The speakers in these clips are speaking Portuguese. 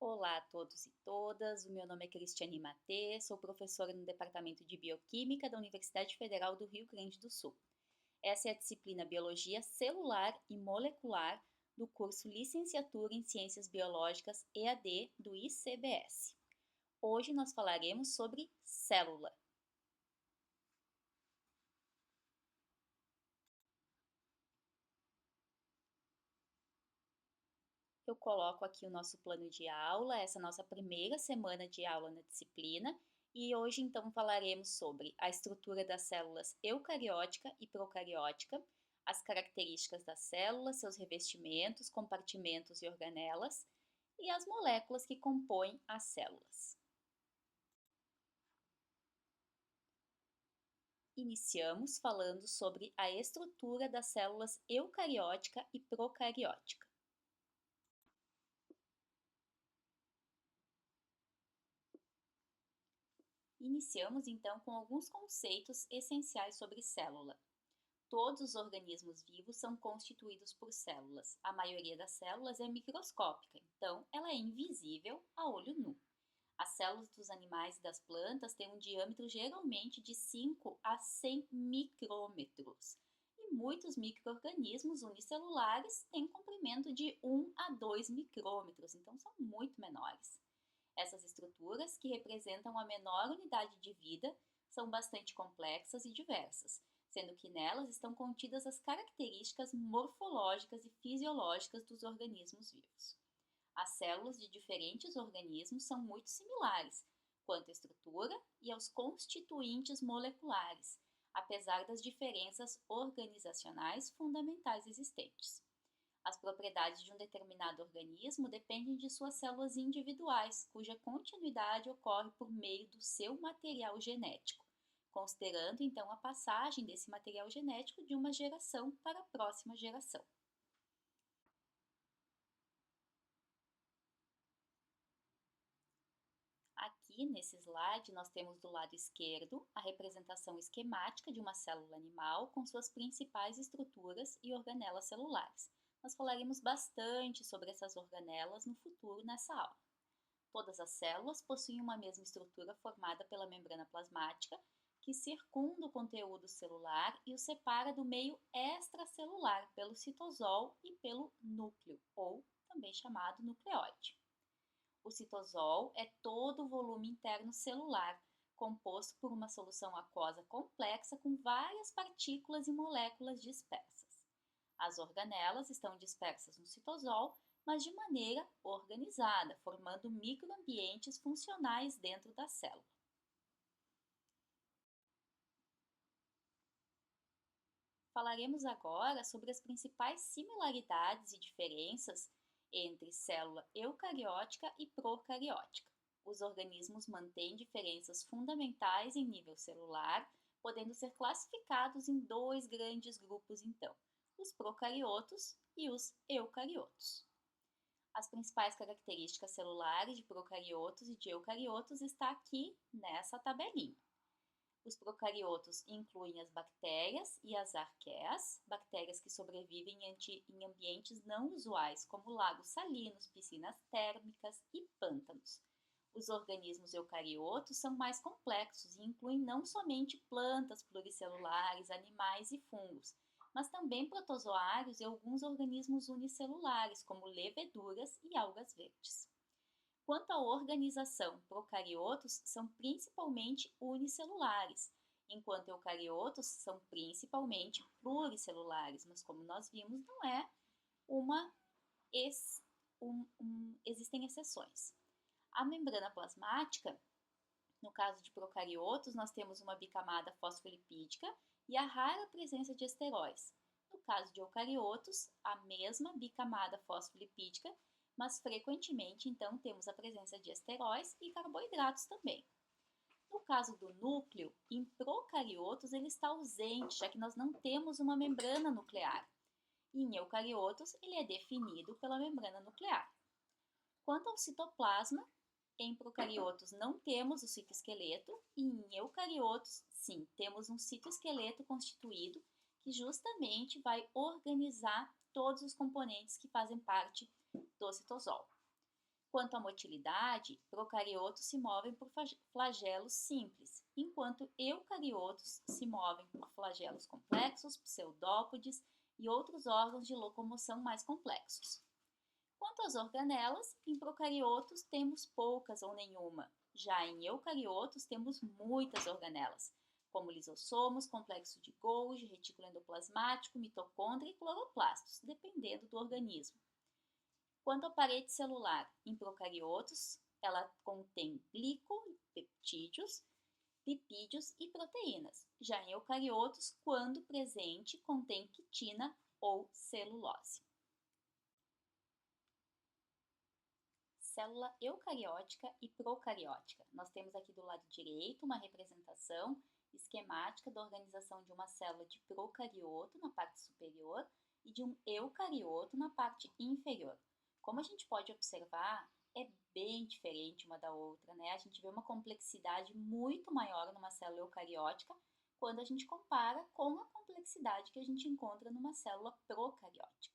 Olá a todos e todas, o meu nome é Cristiane Matê, sou professora no Departamento de Bioquímica da Universidade Federal do Rio Grande do Sul. Essa é a disciplina Biologia Celular e Molecular do curso Licenciatura em Ciências Biológicas EAD do ICBS. Hoje nós falaremos sobre célula. Eu coloco aqui o nosso plano de aula, essa nossa primeira semana de aula na disciplina, e hoje então falaremos sobre a estrutura das células eucariótica e procariótica, as características das células, seus revestimentos, compartimentos e organelas, e as moléculas que compõem as células. Iniciamos falando sobre a estrutura das células eucariótica e procariótica. Iniciamos então com alguns conceitos essenciais sobre célula. Todos os organismos vivos são constituídos por células. A maioria das células é microscópica, então ela é invisível a olho nu. As células dos animais e das plantas têm um diâmetro geralmente de 5 a 100 micrômetros. E muitos micro-organismos unicelulares têm comprimento de 1 a 2 micrômetros, então são muito menores. Essas estruturas, que representam a menor unidade de vida, são bastante complexas e diversas, sendo que nelas estão contidas as características morfológicas e fisiológicas dos organismos vivos. As células de diferentes organismos são muito similares quanto à estrutura e aos constituintes moleculares, apesar das diferenças organizacionais fundamentais existentes. As propriedades de um determinado organismo dependem de suas células individuais, cuja continuidade ocorre por meio do seu material genético, considerando então a passagem desse material genético de uma geração para a próxima geração. Aqui nesse slide nós temos do lado esquerdo a representação esquemática de uma célula animal com suas principais estruturas e organelas celulares. Nós falaremos bastante sobre essas organelas no futuro nessa aula. Todas as células possuem uma mesma estrutura formada pela membrana plasmática, que circunda o conteúdo celular e o separa do meio extracelular pelo citosol e pelo núcleo, ou também chamado nucleóide. O citosol é todo o volume interno celular, composto por uma solução aquosa complexa com várias partículas e moléculas dispersas. As organelas estão dispersas no citosol, mas de maneira organizada, formando microambientes funcionais dentro da célula. Falaremos agora sobre as principais similaridades e diferenças entre célula eucariótica e procariótica. Os organismos mantêm diferenças fundamentais em nível celular, podendo ser classificados em dois grandes grupos então, os procariotos e os eucariotos. As principais características celulares de procariotos e de eucariotos está aqui nessa tabelinha. Os procariotos incluem as bactérias e as arqueias, bactérias que sobrevivem em ambientes não usuais, como lagos salinos, piscinas térmicas e pântanos. Os organismos eucariotos são mais complexos e incluem não somente plantas pluricelulares, animais e fungos, mas também protozoários e alguns organismos unicelulares, como leveduras e algas verdes. Quanto à organização, procariotos são principalmente unicelulares, enquanto eucariotos são principalmente pluricelulares, mas como nós vimos, não é uma existem exceções. A membrana plasmática, no caso de procariotos, nós temos uma bicamada fosfolipídica e a rara presença de esteróis. No caso de eucariotos, a mesma bicamada fosfolipídica, mas frequentemente então temos a presença de esteróis e carboidratos também. No caso do núcleo, em procariotos ele está ausente, já que nós não temos uma membrana nuclear. E em eucariotos ele é definido pela membrana nuclear. Quanto ao citoplasma, em procariotos não temos o citoesqueleto e em eucariotos, sim, temos um citoesqueleto constituído que justamente vai organizar todos os componentes que fazem parte do citosol. Quanto à motilidade, procariotos se movem por flagelos simples, enquanto eucariotos se movem por flagelos complexos, pseudópodes e outros órgãos de locomoção mais complexos. Quanto às organelas, em procariotos temos poucas ou nenhuma. Já em eucariotos temos muitas organelas, como lisossomos, complexo de Golgi, retículo endoplasmático, mitocôndria e cloroplastos, dependendo do organismo. Quanto à parede celular, em procariotos, ela contém glicopeptídeos, lipídios e proteínas. Já em eucariotos, quando presente, contém quitina ou celulose. Célula eucariótica e procariótica. Nós temos aqui do lado direito uma representação esquemática da organização de uma célula de procarioto na parte superior e de um eucarioto na parte inferior. Como a gente pode observar, é bem diferente uma da outra, né? A gente vê uma complexidade muito maior numa célula eucariótica quando a gente compara com a complexidade que a gente encontra numa célula procariótica.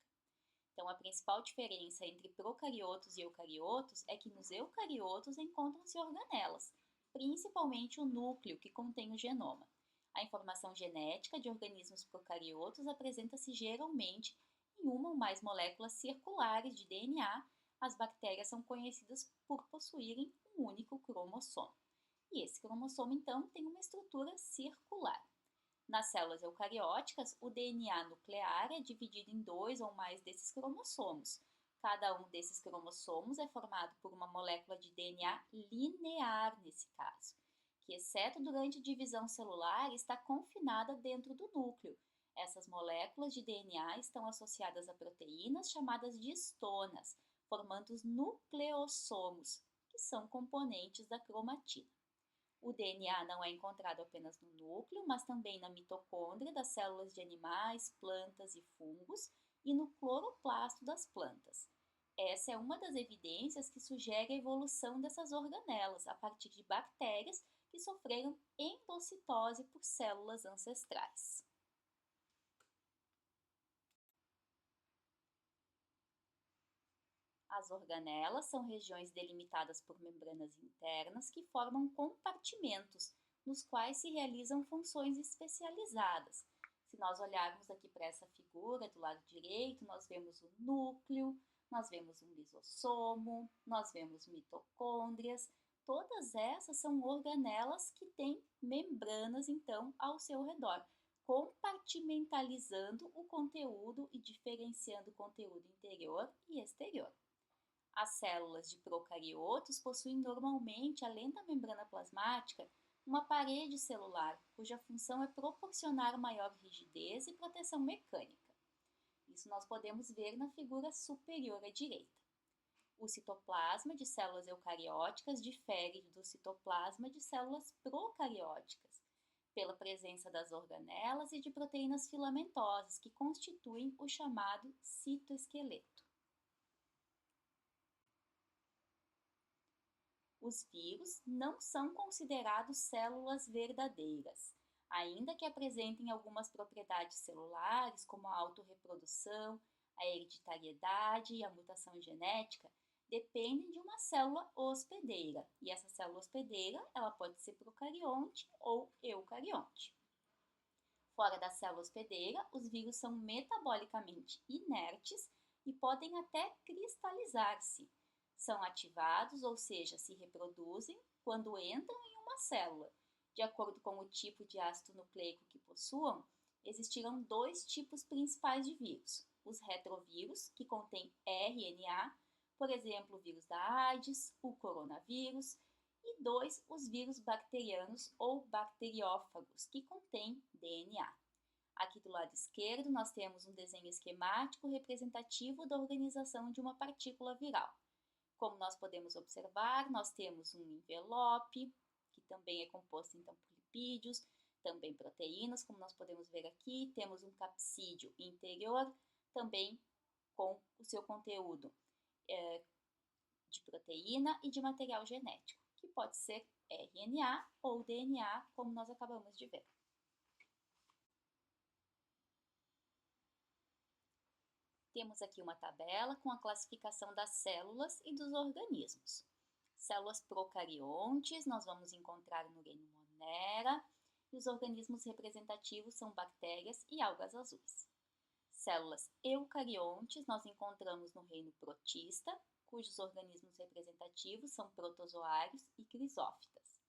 Então, a principal diferença entre procariotos e eucariotos é que nos eucariotos encontram-se organelas, principalmente o núcleo que contém o genoma. A informação genética de organismos procariotos apresenta-se geralmente em uma ou mais moléculas circulares de DNA. As bactérias são conhecidas por possuírem um único cromossomo. E esse cromossomo, então, tem uma estrutura circular. Nas células eucarióticas, o DNA nuclear é dividido em 2 ou mais desses cromossomos. Cada um desses cromossomos é formado por uma molécula de DNA linear, nesse caso, que, exceto durante a divisão celular, está confinada dentro do núcleo. Essas moléculas de DNA estão associadas a proteínas chamadas de histonas, formando os nucleossomos, que são componentes da cromatina. O DNA não é encontrado apenas no núcleo, mas também na mitocôndria das células de animais, plantas e fungos e no cloroplasto das plantas. Essa é uma das evidências que sugere a evolução dessas organelas a partir de bactérias que sofreram endocitose por células ancestrais. As organelas são regiões delimitadas por membranas internas que formam compartimentos, nos quais se realizam funções especializadas. Se nós olharmos aqui para essa figura do lado direito, nós vemos o núcleo, nós vemos um lisossomo, nós vemos mitocôndrias. Todas essas são organelas que têm membranas, então, ao seu redor, compartimentalizando o conteúdo e diferenciando o conteúdo interior e exterior. As células de procariotos possuem normalmente, além da membrana plasmática, uma parede celular, cuja função é proporcionar maior rigidez e proteção mecânica. Isso nós podemos ver na figura superior à direita. O citoplasma de células eucarióticas difere do citoplasma de células procarióticas, pela presença das organelas e de proteínas filamentosas que constituem o chamado citoesqueleto. Os vírus não são considerados células verdadeiras, ainda que apresentem algumas propriedades celulares, como a autorreprodução, a hereditariedade e a mutação genética, dependem de uma célula hospedeira, e essa célula hospedeira ela pode ser procarionte ou eucarionte. Fora da célula hospedeira, os vírus são metabolicamente inertes e podem até cristalizar-se. São ativados, ou seja, se reproduzem, quando entram em uma célula. De acordo com o tipo de ácido nucleico que possuam, existirão 2 tipos principais de vírus. Os retrovírus, que contêm RNA, por exemplo, o vírus da AIDS, o coronavírus, e 2, os vírus bacterianos ou bacteriófagos, que contêm DNA. Aqui do lado esquerdo nós temos um desenho esquemático representativo da organização de uma partícula viral. Como nós podemos observar, nós temos um envelope, que também é composto então por lipídios, também proteínas, como nós podemos ver aqui. Temos um capsídeo interior, também com o seu conteúdo de proteína e de material genético, que pode ser RNA ou DNA, como nós acabamos de ver. Temos aqui uma tabela com a classificação das células e dos organismos. Células procariontes nós vamos encontrar no reino Monera e os organismos representativos são bactérias e algas azuis. Células eucariontes nós encontramos no reino protista, cujos organismos representativos são protozoários e crisófitas.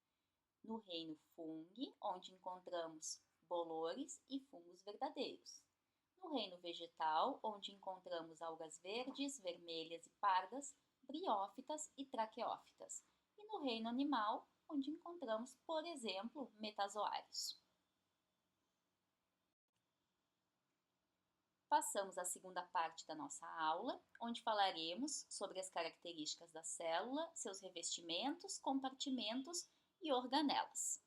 No reino fungi, onde encontramos bolores e fungos verdadeiros. No reino vegetal, onde encontramos algas verdes, vermelhas e pardas, briófitas e traqueófitas. E no reino animal, onde encontramos, por exemplo, metazoários. Passamos à segunda parte da nossa aula, onde falaremos sobre as características da célula, seus revestimentos, compartimentos e organelas.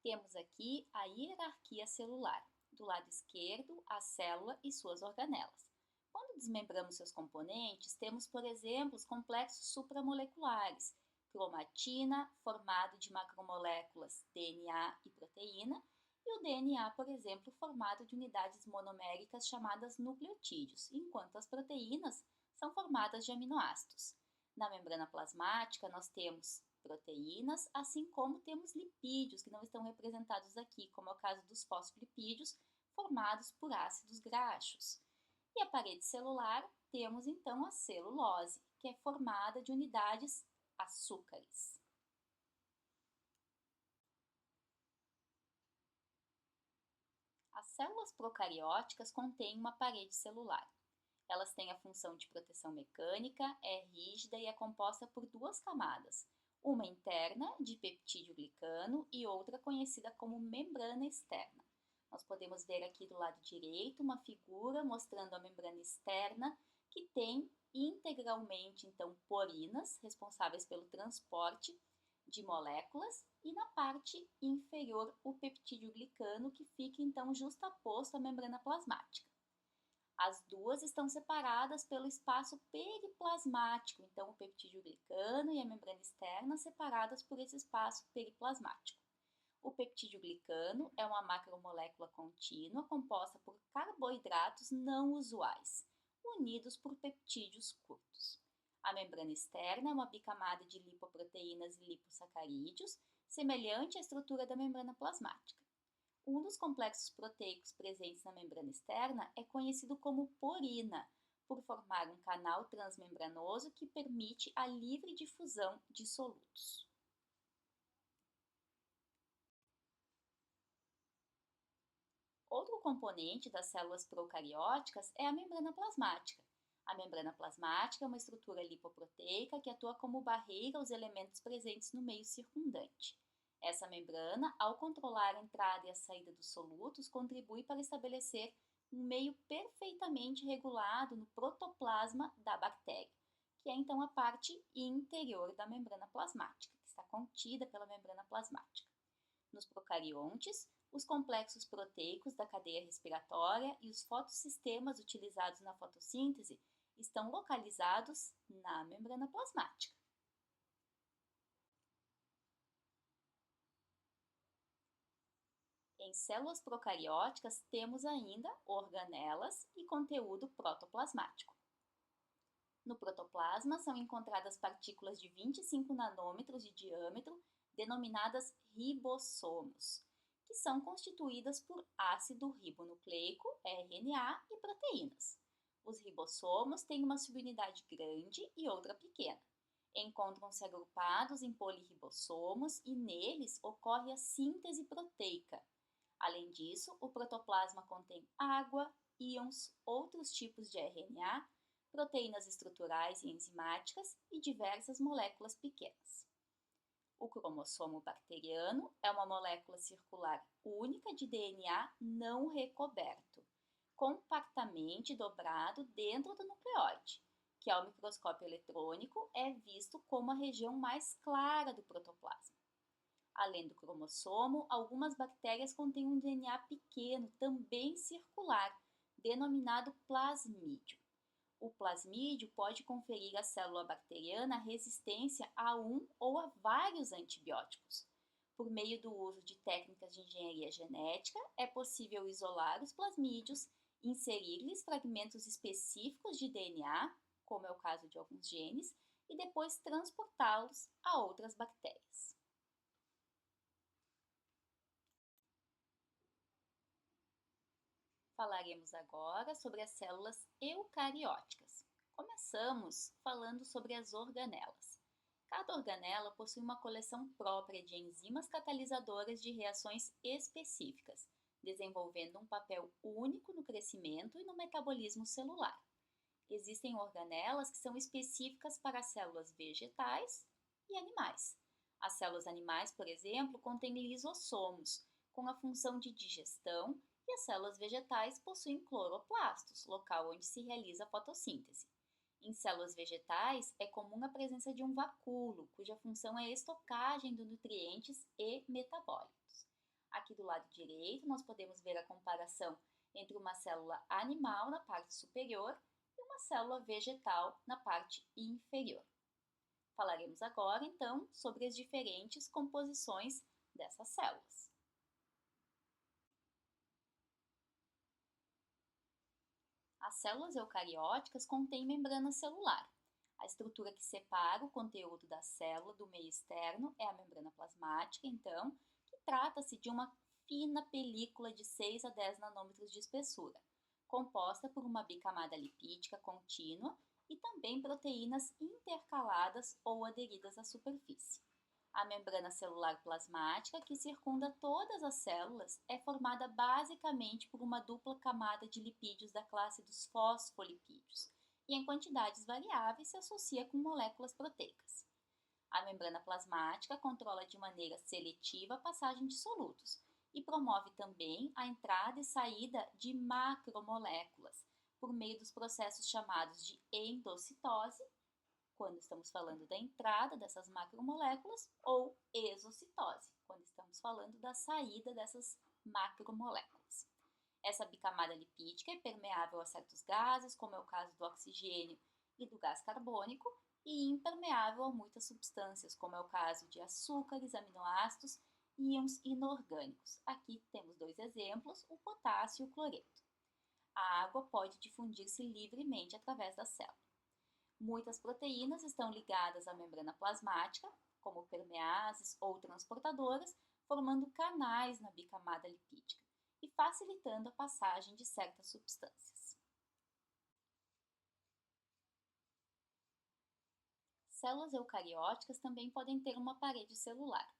Temos aqui a hierarquia celular. Do lado esquerdo, a célula e suas organelas. Quando desmembramos seus componentes, temos, por exemplo, os complexos supramoleculares, cromatina, formado de macromoléculas DNA e proteína, e o DNA, por exemplo, formado de unidades monoméricas chamadas nucleotídeos, enquanto as proteínas são formadas de aminoácidos. Na membrana plasmática, nós temos proteínas, assim como temos lipídios, que não estão representados aqui, como é o caso dos fosfolipídios, formados por ácidos graxos. E a parede celular, temos então a celulose, que é formada de unidades açúcares. As células procarióticas contêm uma parede celular. Elas têm a função de proteção mecânica, é rígida e é composta por duas camadas, uma interna, de peptídeo glicano, e outra conhecida como membrana externa. Nós podemos ver aqui do lado direito uma figura mostrando a membrana externa, que tem integralmente, então, porinas, responsáveis pelo transporte de moléculas, e na parte inferior o peptídeo glicano, que fica, então, justaposto à membrana plasmática. As duas estão separadas pelo espaço periplasmático, então o peptídeo glicano e a membrana externa separadas por esse espaço periplasmático. O peptídeo glicano é uma macromolécula contínua composta por carboidratos não usuais, unidos por peptídeos curtos. A membrana externa é uma bicamada de lipoproteínas e lipossacarídeos, semelhante à estrutura da membrana plasmática. Um dos complexos proteicos presentes na membrana externa é conhecido como porina, por formar um canal transmembranoso que permite a livre difusão de solutos. Outro componente das células procarióticas é a membrana plasmática. A membrana plasmática é uma estrutura lipoproteica que atua como barreira aos elementos presentes no meio circundante. Essa membrana, ao controlar a entrada e a saída dos solutos, contribui para estabelecer um meio perfeitamente regulado no protoplasma da bactéria, que é então a parte interior da membrana plasmática, que está contida pela membrana plasmática. Nos procariontes, os complexos proteicos da cadeia respiratória e os fotossistemas utilizados na fotossíntese estão localizados na membrana plasmática. Em células procarióticas, temos ainda organelas e conteúdo protoplasmático. No protoplasma são encontradas partículas de 25 nanômetros de diâmetro, denominadas ribossomos, que são constituídas por ácido ribonucleico, RNA, e proteínas. Os ribossomos têm uma subunidade grande e outra pequena. Encontram-se agrupados em polirribossomos e neles ocorre a síntese proteica. Além disso, o protoplasma contém água, íons, outros tipos de RNA, proteínas estruturais e enzimáticas e diversas moléculas pequenas. O cromossomo bacteriano é uma molécula circular única de DNA não recoberto, compactamente dobrado dentro do nucleóide, que ao microscópio eletrônico é visto como a região mais clara do protoplasma. Além do cromossomo, algumas bactérias contêm um DNA pequeno, também circular, denominado plasmídio. O plasmídio pode conferir à célula bacteriana resistência a um ou a vários antibióticos. Por meio do uso de técnicas de engenharia genética, é possível isolar os plasmídios, inserir-lhes fragmentos específicos de DNA, como é o caso de alguns genes, e depois transportá-los a outras bactérias. Falaremos agora sobre as células eucarióticas. Começamos falando sobre as organelas. Cada organela possui uma coleção própria de enzimas catalisadoras de reações específicas, desenvolvendo um papel único no crescimento e no metabolismo celular. Existem organelas que são específicas para células vegetais e animais. As células animais, por exemplo, contêm lisossomos, com a função de digestão, e as células vegetais possuem cloroplastos, local onde se realiza a fotossíntese. Em células vegetais, é comum a presença de um vacúolo, cuja função é a estocagem de nutrientes e metabólitos. Aqui do lado direito, nós podemos ver a comparação entre uma célula animal na parte superior e uma célula vegetal na parte inferior. Falaremos agora, então, sobre as diferentes composições dessas células. As células eucarióticas contêm membrana celular. A estrutura que separa o conteúdo da célula do meio externo é a membrana plasmática, então, que trata-se de uma fina película de 6 a 10 nanômetros de espessura, composta por uma bicamada lipídica contínua e também proteínas intercaladas ou aderidas à superfície. A membrana celular plasmática, que circunda todas as células, é formada basicamente por uma dupla camada de lipídios da classe dos fosfolipídios e, em quantidades variáveis, se associa com moléculas proteicas. A membrana plasmática controla de maneira seletiva a passagem de solutos e promove também a entrada e saída de macromoléculas por meio dos processos chamados de endocitose, quando estamos falando da entrada dessas macromoléculas, ou exocitose, quando estamos falando da saída dessas macromoléculas. Essa bicamada lipídica é permeável a certos gases, como é o caso do oxigênio e do gás carbônico, e impermeável a muitas substâncias, como é o caso de açúcares, aminoácidos e íons inorgânicos. Aqui temos dois exemplos, o potássio e o cloreto. A água pode difundir-se livremente através da célula. Muitas proteínas estão ligadas à membrana plasmática, como permeases ou transportadoras, formando canais na bicamada lipídica e facilitando a passagem de certas substâncias. Células eucarióticas também podem ter uma parede celular.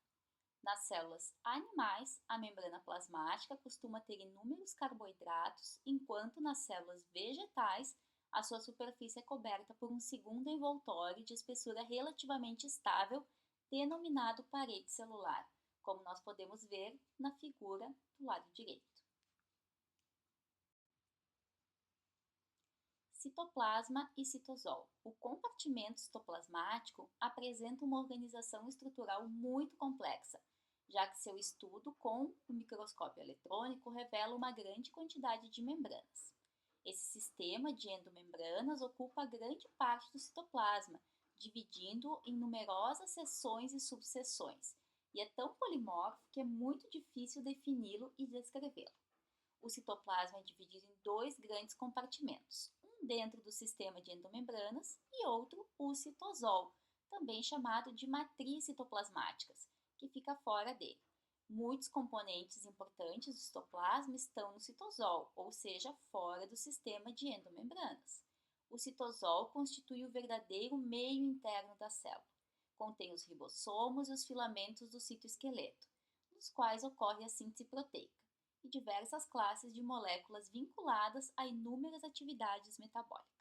Nas células animais, a membrana plasmática costuma ter inúmeros carboidratos, enquanto nas células vegetais, a sua superfície é coberta por um segundo envoltório de espessura relativamente estável, denominado parede celular, como nós podemos ver na figura do lado direito. Citoplasma e citosol. O compartimento citoplasmático apresenta uma organização estrutural muito complexa, já que seu estudo com o microscópio eletrônico revela uma grande quantidade de membranas. Esse sistema de endomembranas ocupa grande parte do citoplasma, dividindo em numerosas seções e subseções, e é tão polimorfo que é muito difícil defini-lo e descrevê-lo. O citoplasma é dividido em dois grandes compartimentos, um dentro do sistema de endomembranas e outro, o citosol, também chamado de matriz citoplasmáticas, que fica fora dele. Muitos componentes importantes do citoplasma estão no citosol, ou seja, fora do sistema de endomembranas. O citosol constitui o verdadeiro meio interno da célula. Contém os ribossomos e os filamentos do citoesqueleto, nos quais ocorre a síntese proteica, e diversas classes de moléculas vinculadas a inúmeras atividades metabólicas.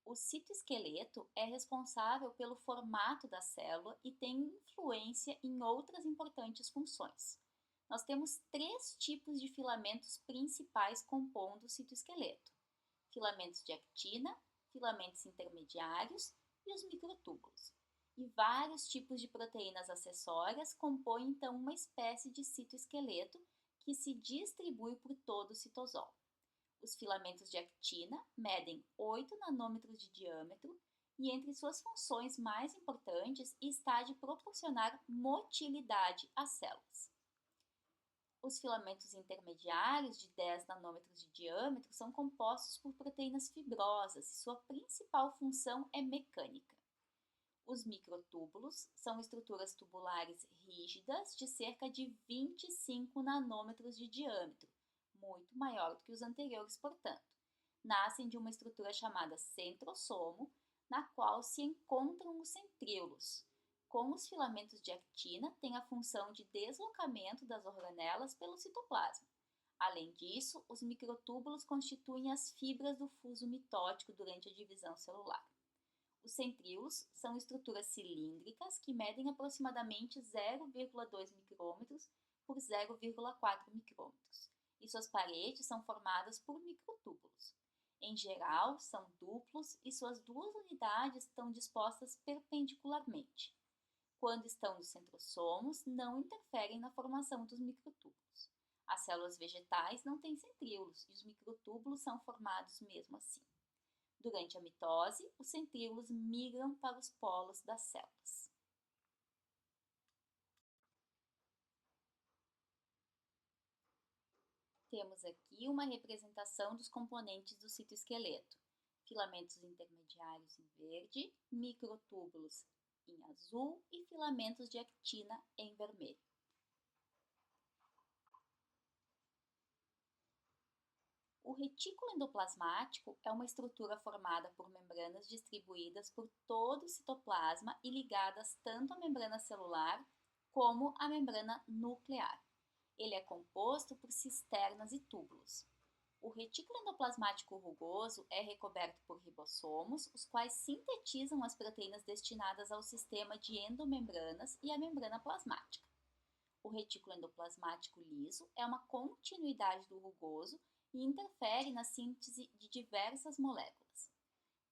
O citoesqueleto é responsável pelo formato da célula e tem influência em outras importantes funções. Nós temos 3 tipos de filamentos principais compondo o citoesqueleto: filamentos de actina, filamentos intermediários e os microtúbulos. E vários tipos de proteínas acessórias compõem então uma espécie de citoesqueleto que se distribui por todo o citosol. Os filamentos de actina medem 8 nanômetros de diâmetro e entre suas funções mais importantes está a de proporcionar motilidade às células. Os filamentos intermediários de 10 nanômetros de diâmetro são compostos por proteínas fibrosas e sua principal função é mecânica. Os microtúbulos são estruturas tubulares rígidas de cerca de 25 nanômetros de diâmetro, muito maior do que os anteriores, portanto. Nascem de uma estrutura chamada centrosomo, na qual se encontram os centríolos. Com os filamentos de actina, tem a função de deslocamento das organelas pelo citoplasma. Além disso, os microtúbulos constituem as fibras do fuso mitótico durante a divisão celular. Os centríolos são estruturas cilíndricas que medem aproximadamente 0,2 micrômetros por 0,4 micrômetros, e suas paredes são formadas por microtúbulos. Em geral, são duplos e suas duas unidades estão dispostas perpendicularmente. Quando estão nos centrosomos, não interferem na formação dos microtúbulos. As células vegetais não têm centríolos e os microtúbulos são formados mesmo assim. Durante a mitose, os centríolos migram para os polos das células. Temos aqui uma representação dos componentes do citoesqueleto. Filamentos intermediários em verde, microtúbulos em azul e filamentos de actina em vermelho. O retículo endoplasmático é uma estrutura formada por membranas distribuídas por todo o citoplasma e ligadas tanto à membrana celular como à membrana nuclear. Ele é composto por cisternas e túbulos. O retículo endoplasmático rugoso é recoberto por ribossomos, os quais sintetizam as proteínas destinadas ao sistema de endomembranas e à membrana plasmática. O retículo endoplasmático liso é uma continuidade do rugoso e interfere na síntese de diversas moléculas.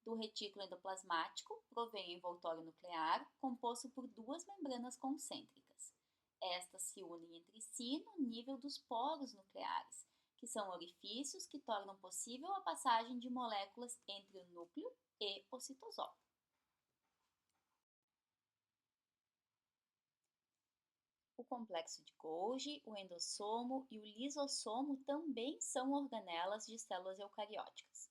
Do retículo endoplasmático provém o envoltório nuclear, composto por duas membranas concêntricas. Estas se unem entre si no nível dos poros nucleares, que são orifícios que tornam possível a passagem de moléculas entre o núcleo e o citosol. O complexo de Golgi, o endossomo e o lisossomo também são organelas de células eucarióticas.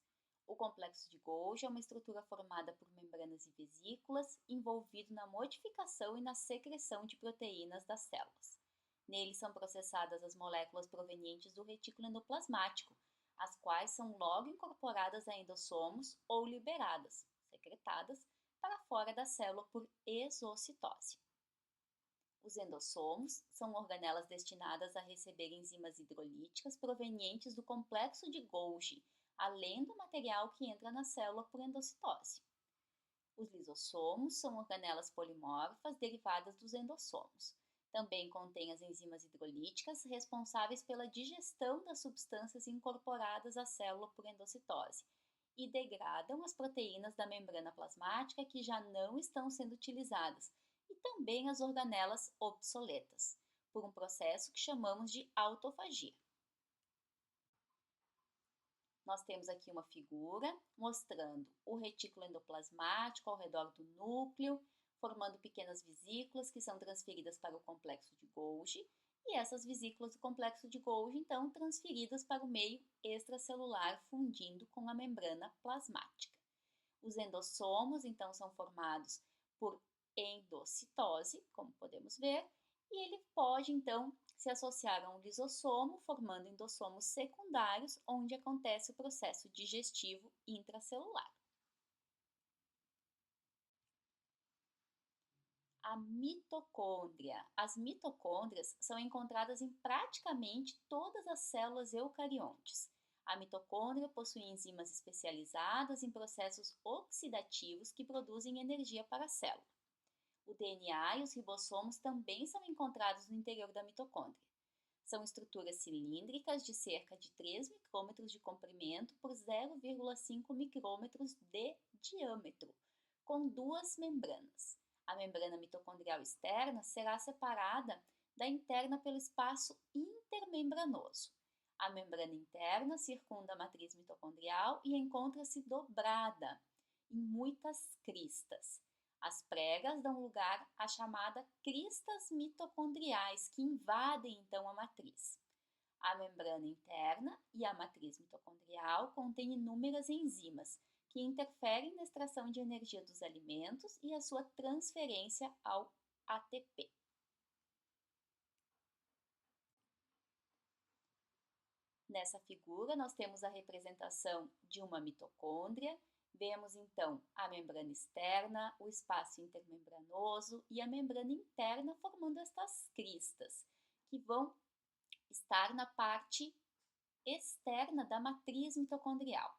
O complexo de Golgi é uma estrutura formada por membranas e vesículas, envolvido na modificação e na secreção de proteínas das células. Nele são processadas as moléculas provenientes do retículo endoplasmático, as quais são logo incorporadas a endossomos ou liberadas, secretadas, para fora da célula por exocitose. Os endossomos são organelas destinadas a receber enzimas hidrolíticas provenientes do complexo de Golgi, além do material que entra na célula por endocitose. Os lisossomos são organelas polimorfas derivadas dos endossomos. Também contém as enzimas hidrolíticas responsáveis pela digestão das substâncias incorporadas à célula por endocitose e degradam as proteínas da membrana plasmática que já não estão sendo utilizadas e também as organelas obsoletas, por um processo que chamamos de autofagia. Nós temos aqui uma figura mostrando o retículo endoplasmático ao redor do núcleo, formando pequenas vesículas que são transferidas para o complexo de Golgi, e essas vesículas do complexo de Golgi, então, transferidas para o meio extracelular, fundindo com a membrana plasmática. Os endossomos, então, são formados por endocitose, como podemos ver, e ele pode, então, se associar a um lisossomo, formando endossomos secundários, onde acontece o processo digestivo intracelular. A mitocôndria. As mitocôndrias são encontradas em praticamente todas as células eucariontes. A mitocôndria possui enzimas especializadas em processos oxidativos que produzem energia para a célula. O DNA e os ribossomos também são encontrados no interior da mitocôndria. São estruturas cilíndricas de cerca de 3 micrômetros de comprimento por 0,5 micrômetros de diâmetro, com duas membranas. A membrana mitocondrial externa será separada da interna pelo espaço intermembranoso. A membrana interna circunda a matriz mitocondrial e encontra-se dobrada. em muitas cristas. As pregas dão lugar à chamada cristas mitocondriais, que invadem então a matriz. A membrana interna e a matriz mitocondrial contêm inúmeras enzimas que interferem na extração de energia dos alimentos e a sua transferência ao ATP. Nessa figura, nós temos a representação de uma mitocôndria. Vemos então a membrana externa, o espaço intermembranoso e a membrana interna formando estas cristas, que vão estar na parte externa da matriz mitocondrial.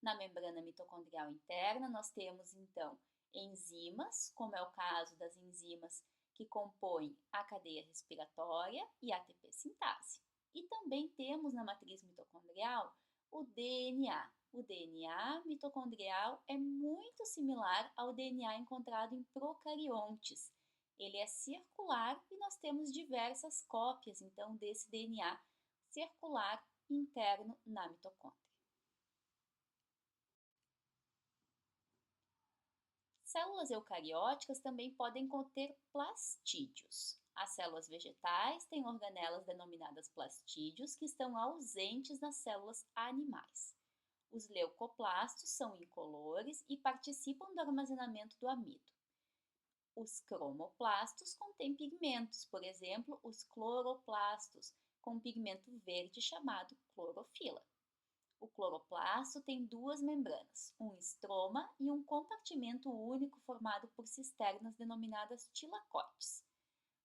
Na membrana mitocondrial interna, nós temos então enzimas, como é o caso das enzimas que compõem a cadeia respiratória e a ATP sintase. E também temos na matriz mitocondrial o DNA. O DNA mitocondrial é muito similar ao DNA encontrado em procariontes. Ele é circular e nós temos diversas cópias, então, desse DNA circular interno na mitocôndria. Células eucarióticas também podem conter plastídeos. As células vegetais têm organelas denominadas plastídeos que estão ausentes nas células animais. Os leucoplastos são incolores e participam do armazenamento do amido. Os cromoplastos contêm pigmentos, por exemplo, os cloroplastos, com um pigmento verde chamado clorofila. O cloroplasto tem duas membranas, um estroma e um compartimento único formado por cisternas denominadas tilacoides.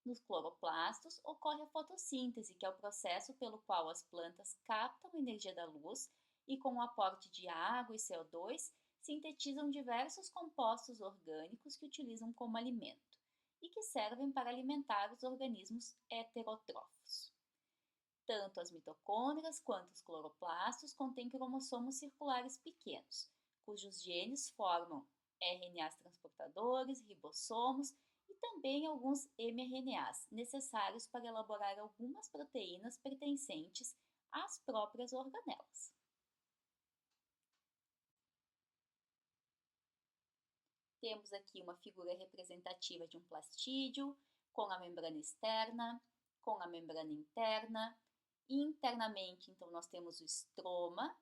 Nos cloroplastos ocorre a fotossíntese, que é o processo pelo qual as plantas captam a energia da luz e, com o aporte de água e CO2, sintetizam diversos compostos orgânicos que utilizam como alimento e que servem para alimentar os organismos heterotrófos. Tanto as mitocôndrias quanto os cloroplastos contêm cromossomos circulares pequenos, cujos genes formam RNAs transportadores, ribossomos e também alguns mRNAs, necessários para elaborar algumas proteínas pertencentes às próprias organelas. Temos aqui uma figura representativa de um plastídeo, com a membrana externa, com a membrana interna. Internamente, então, nós temos o estroma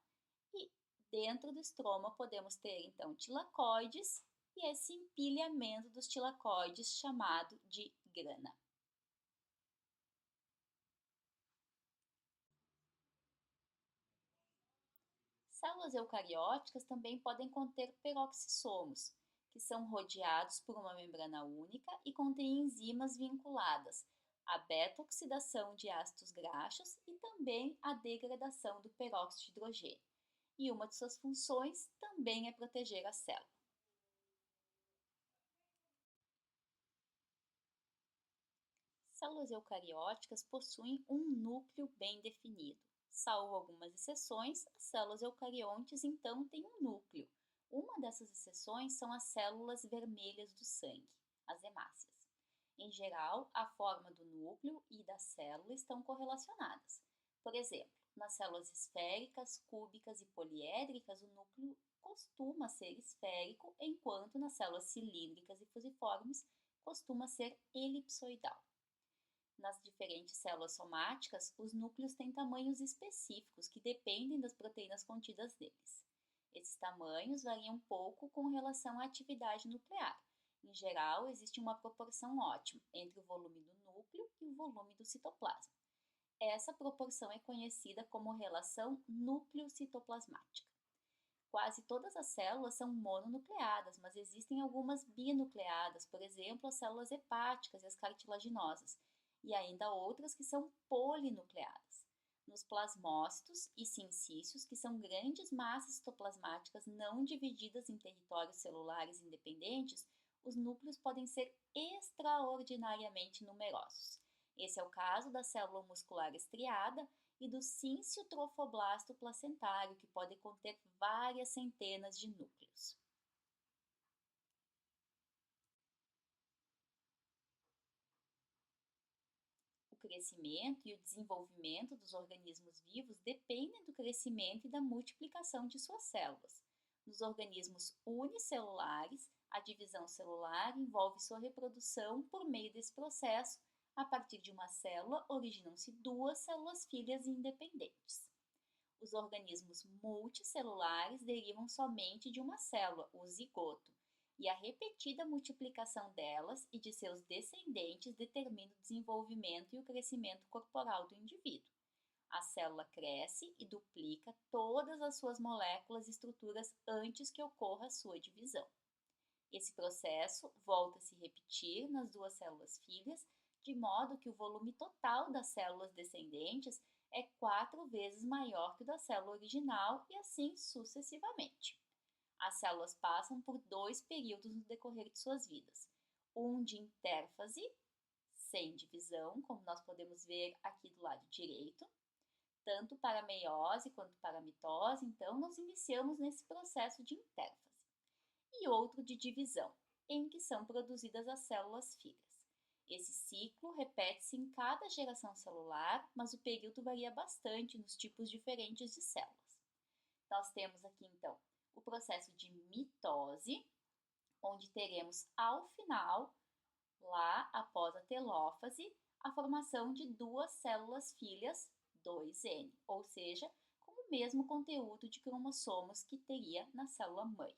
e dentro do estroma podemos ter, então, tilacoides e esse empilhamento dos tilacoides chamado de grana. Células eucarióticas também podem conter peroxissomos, que são rodeados por uma membrana única e contêm enzimas vinculadas à beta-oxidação de ácidos graxos e também à degradação do peróxido de hidrogênio. E uma de suas funções também é proteger a célula. Células eucarióticas possuem um núcleo bem definido. Salvo algumas exceções, as células eucariontes então têm um núcleo. Uma dessas exceções são as células vermelhas do sangue, as hemácias. Em geral, a forma do núcleo e da célula estão correlacionadas. Por exemplo, nas células esféricas, cúbicas e poliédricas, o núcleo costuma ser esférico, enquanto nas células cilíndricas e fusiformes costuma ser elipsoidal. Nas diferentes células somáticas, os núcleos têm tamanhos específicos que dependem das proteínas contidas neles. Esses tamanhos variam um pouco com relação à atividade nuclear. Em geral, existe uma proporção ótima entre o volume do núcleo e o volume do citoplasma. Essa proporção é conhecida como relação núcleo-citoplasmática. Quase todas as células são mononucleadas, mas existem algumas binucleadas, por exemplo, as células hepáticas e as cartilaginosas, e ainda outras que são polinucleadas. Nos plasmócitos e sincícios, que são grandes massas citoplasmáticas não divididas em territórios celulares independentes, os núcleos podem ser extraordinariamente numerosos. Esse é o caso da célula muscular estriada e do sínscio trofoblasto placentário, que pode conter várias centenas de núcleos. O crescimento e o desenvolvimento dos organismos vivos dependem do crescimento e da multiplicação de suas células. Nos organismos unicelulares, a divisão celular envolve sua reprodução por meio desse processo. A partir de uma célula, originam-se duas células filhas independentes. Os organismos multicelulares derivam somente de uma célula, o zigoto, e a repetida multiplicação delas e de seus descendentes determina o desenvolvimento e o crescimento corporal do indivíduo. A célula cresce e duplica todas as suas moléculas e estruturas antes que ocorra a sua divisão. Esse processo volta a se repetir nas duas células filhas, de modo que o volume total das células descendentes é 4 vezes maior que o da célula original e assim sucessivamente. As células passam por 2 períodos no decorrer de suas vidas. Um de intérfase, sem divisão, como nós podemos ver aqui do lado direito, tanto para a meiose quanto para a mitose, então nós iniciamos nesse processo de intérfase. E outro de divisão, em que são produzidas as células filhas. Esse ciclo repete-se em cada geração celular, mas o período varia bastante nos tipos diferentes de células. Nós temos aqui então o processo de mitose, onde teremos ao final, lá após a telófase, a formação de duas células filhas 2N, ou seja, com o mesmo conteúdo de cromossomos que teria na célula mãe.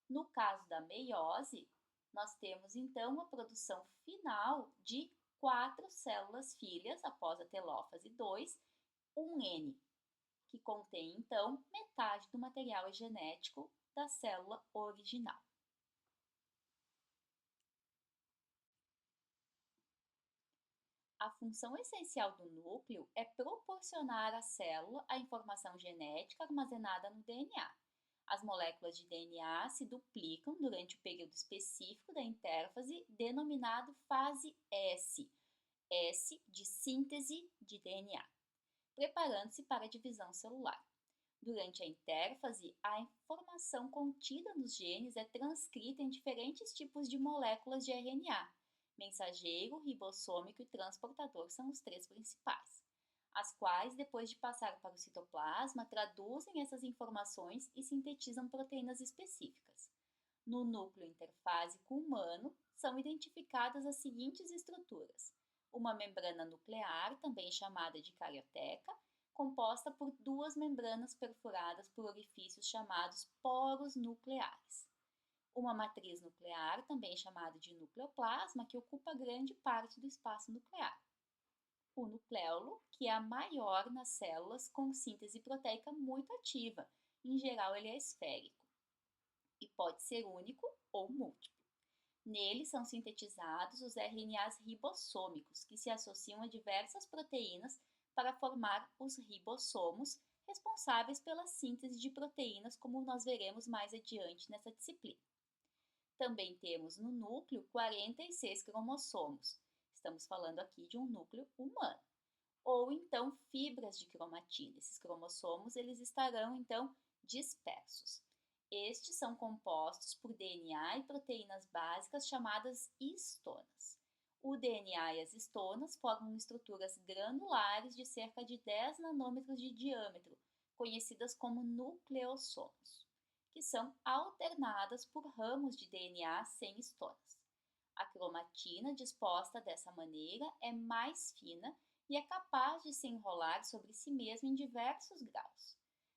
No caso da meiose, nós temos então a produção final de 4 células filhas após a telófase 2, 1N, que contém então metade do material genético da célula original. A função essencial do núcleo é proporcionar à célula a informação genética armazenada no DNA. As moléculas de DNA se duplicam durante o período específico da intérfase, denominado fase S, S de síntese de DNA, preparando-se para a divisão celular. Durante a intérfase, a informação contida nos genes é transcrita em diferentes tipos de moléculas de RNA. Mensageiro, ribossômico e transportador são os 3 principais, as quais, depois de passar para o citoplasma, traduzem essas informações e sintetizam proteínas específicas. No núcleo interfásico humano, são identificadas as seguintes estruturas: uma membrana nuclear, também chamada de carioteca, composta por 2 membranas perfuradas por orifícios chamados poros nucleares. Uma matriz nuclear, também chamada de nucleoplasma, que ocupa grande parte do espaço nuclear. O nucleolo, que é a maior nas células com síntese proteica muito ativa. Em geral, ele é esférico e pode ser único ou múltiplo. Nele são sintetizados os RNAs ribossômicos, que se associam a diversas proteínas para formar os ribossomos, responsáveis pela síntese de proteínas, como nós veremos mais adiante nessa disciplina. Também temos no núcleo 46 cromossomos. Estamos falando aqui de um núcleo humano. Ou então fibras de cromatina. Esses cromossomos eles estarão então dispersos. Estes são compostos por DNA e proteínas básicas chamadas histonas. O DNA e as histonas formam estruturas granulares de cerca de 10 nanômetros de diâmetro, conhecidas como nucleossomos, que são alternadas por ramos de DNA sem histonas. A cromatina, disposta dessa maneira, é mais fina e é capaz de se enrolar sobre si mesma em diversos graus.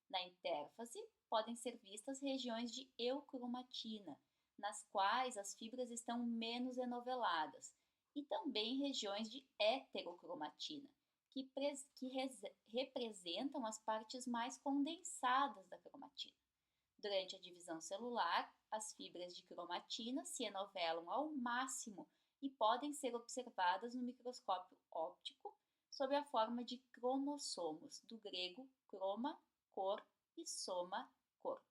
Na intérfase, podem ser vistas regiões de eucromatina, nas quais as fibras estão menos enoveladas, e também regiões de heterocromatina, que representam as partes mais condensadas da cromatina. Durante a divisão celular, as fibras de cromatina se enovelam ao máximo e podem ser observadas no microscópio óptico sob a forma de cromossomos, do grego chroma, cor, e soma, corpo.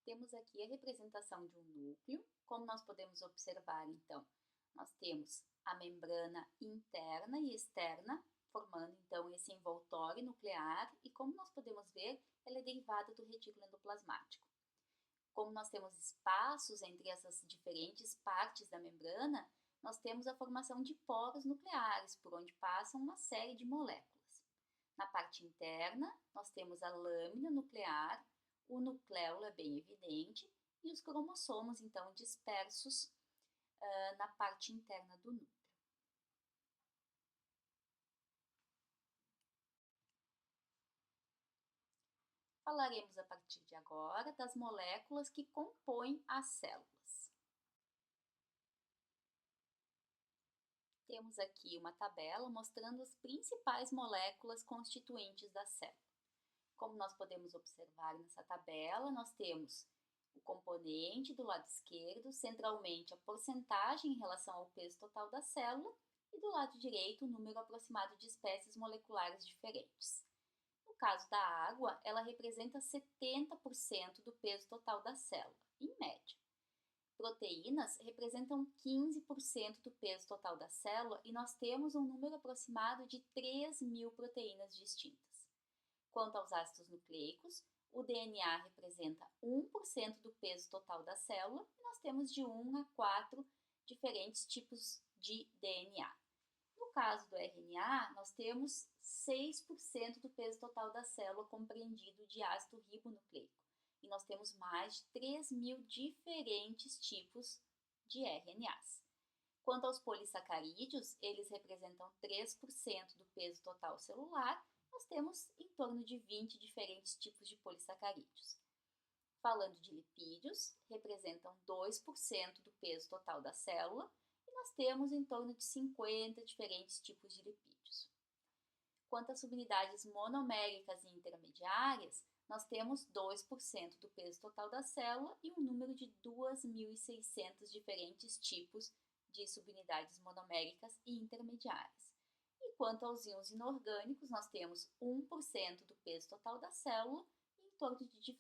Temos aqui a representação de um núcleo. Como nós podemos observar, então, nós temos a membrana interna e externa, formando então esse envoltório nuclear, e como nós podemos ver, ela é derivada do retículo endoplasmático. Como nós temos espaços entre essas diferentes partes da membrana, nós temos a formação de poros nucleares, por onde passam uma série de moléculas. Na parte interna, nós temos a lâmina nuclear, o nucleolo é bem evidente, e os cromossomos, então, dispersos na parte interna do núcleo. Falaremos a partir de agora das moléculas que compõem as células. Temos aqui uma tabela mostrando as principais moléculas constituintes da célula. Como nós podemos observar nessa tabela, nós temos o componente do lado esquerdo, centralmente a porcentagem em relação ao peso total da célula, e do lado direito o número aproximado de espécies moleculares diferentes. No caso da água, ela representa 70% do peso total da célula, em média. Proteínas representam 15% do peso total da célula e nós temos um número aproximado de 3.000 proteínas distintas. Quanto aos ácidos nucleicos, o DNA representa 1% do peso total da célula e nós temos de 1 a 4 diferentes tipos de DNA. No caso do RNA, nós temos 6% do peso total da célula compreendido de ácido ribonucleico. E nós temos mais de 3.000 diferentes tipos de RNAs. Quanto aos polissacarídeos, eles representam 3% do peso total celular. Nós temos em torno de 20 diferentes tipos de polissacarídeos. Falando de lipídios, representam 2% do peso total da célula e nós temos em torno de 50 diferentes tipos de lipídios. Quanto às subunidades monoméricas e intermediárias, nós temos 2% do peso total da célula e um número de 2.600 diferentes tipos de subunidades monoméricas e intermediárias. E quanto aos íons inorgânicos, nós temos 1% do peso total da célula e em torno de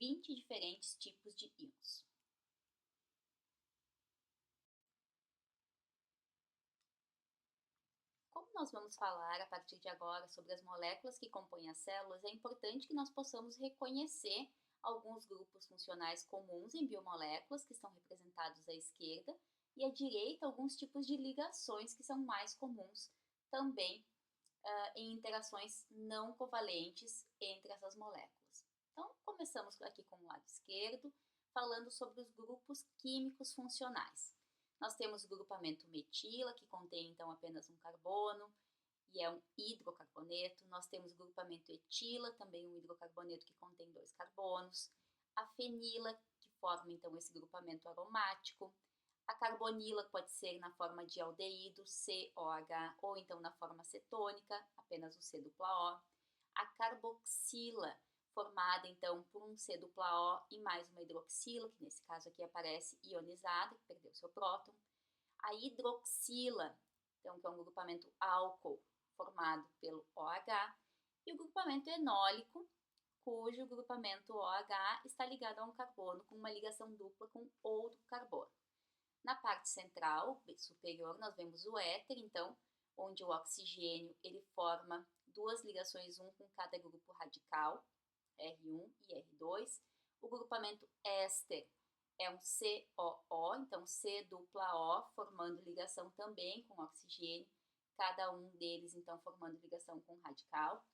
20 diferentes tipos de íons. Como nós vamos falar a partir de agora sobre as moléculas que compõem as células, é importante que nós possamos reconhecer alguns grupos funcionais comuns em biomoléculas, que estão representados à esquerda, e à direita alguns tipos de ligações que são mais comuns também em interações não covalentes entre essas moléculas. Então, começamos aqui com o lado esquerdo, falando sobre os grupos químicos funcionais. Nós temos o grupamento metila, que contém então apenas um carbono e é um hidrocarboneto. Nós temos o grupamento etila, também um hidrocarboneto que contém 2 carbonos. A fenila, que forma então esse grupamento aromático. A carbonila pode ser na forma de aldeído, COH, ou então na forma cetônica, apenas o C-O. A carboxila, formada então por um C-O e mais uma hidroxila, que nesse caso aqui aparece ionizada, que perdeu seu próton. A hidroxila, então, que é um grupamento álcool formado pelo OH, e o grupamento enólico, cujo grupamento OH está ligado a um carbono com uma ligação dupla com outro carbono. Na parte central, superior, nós vemos o éter, então, onde o oxigênio ele forma 2 ligações, um com cada grupo radical, R1 e R2. O grupamento éster é um COO, então C-O, formando ligação também com oxigênio, cada um deles então formando ligação com radical.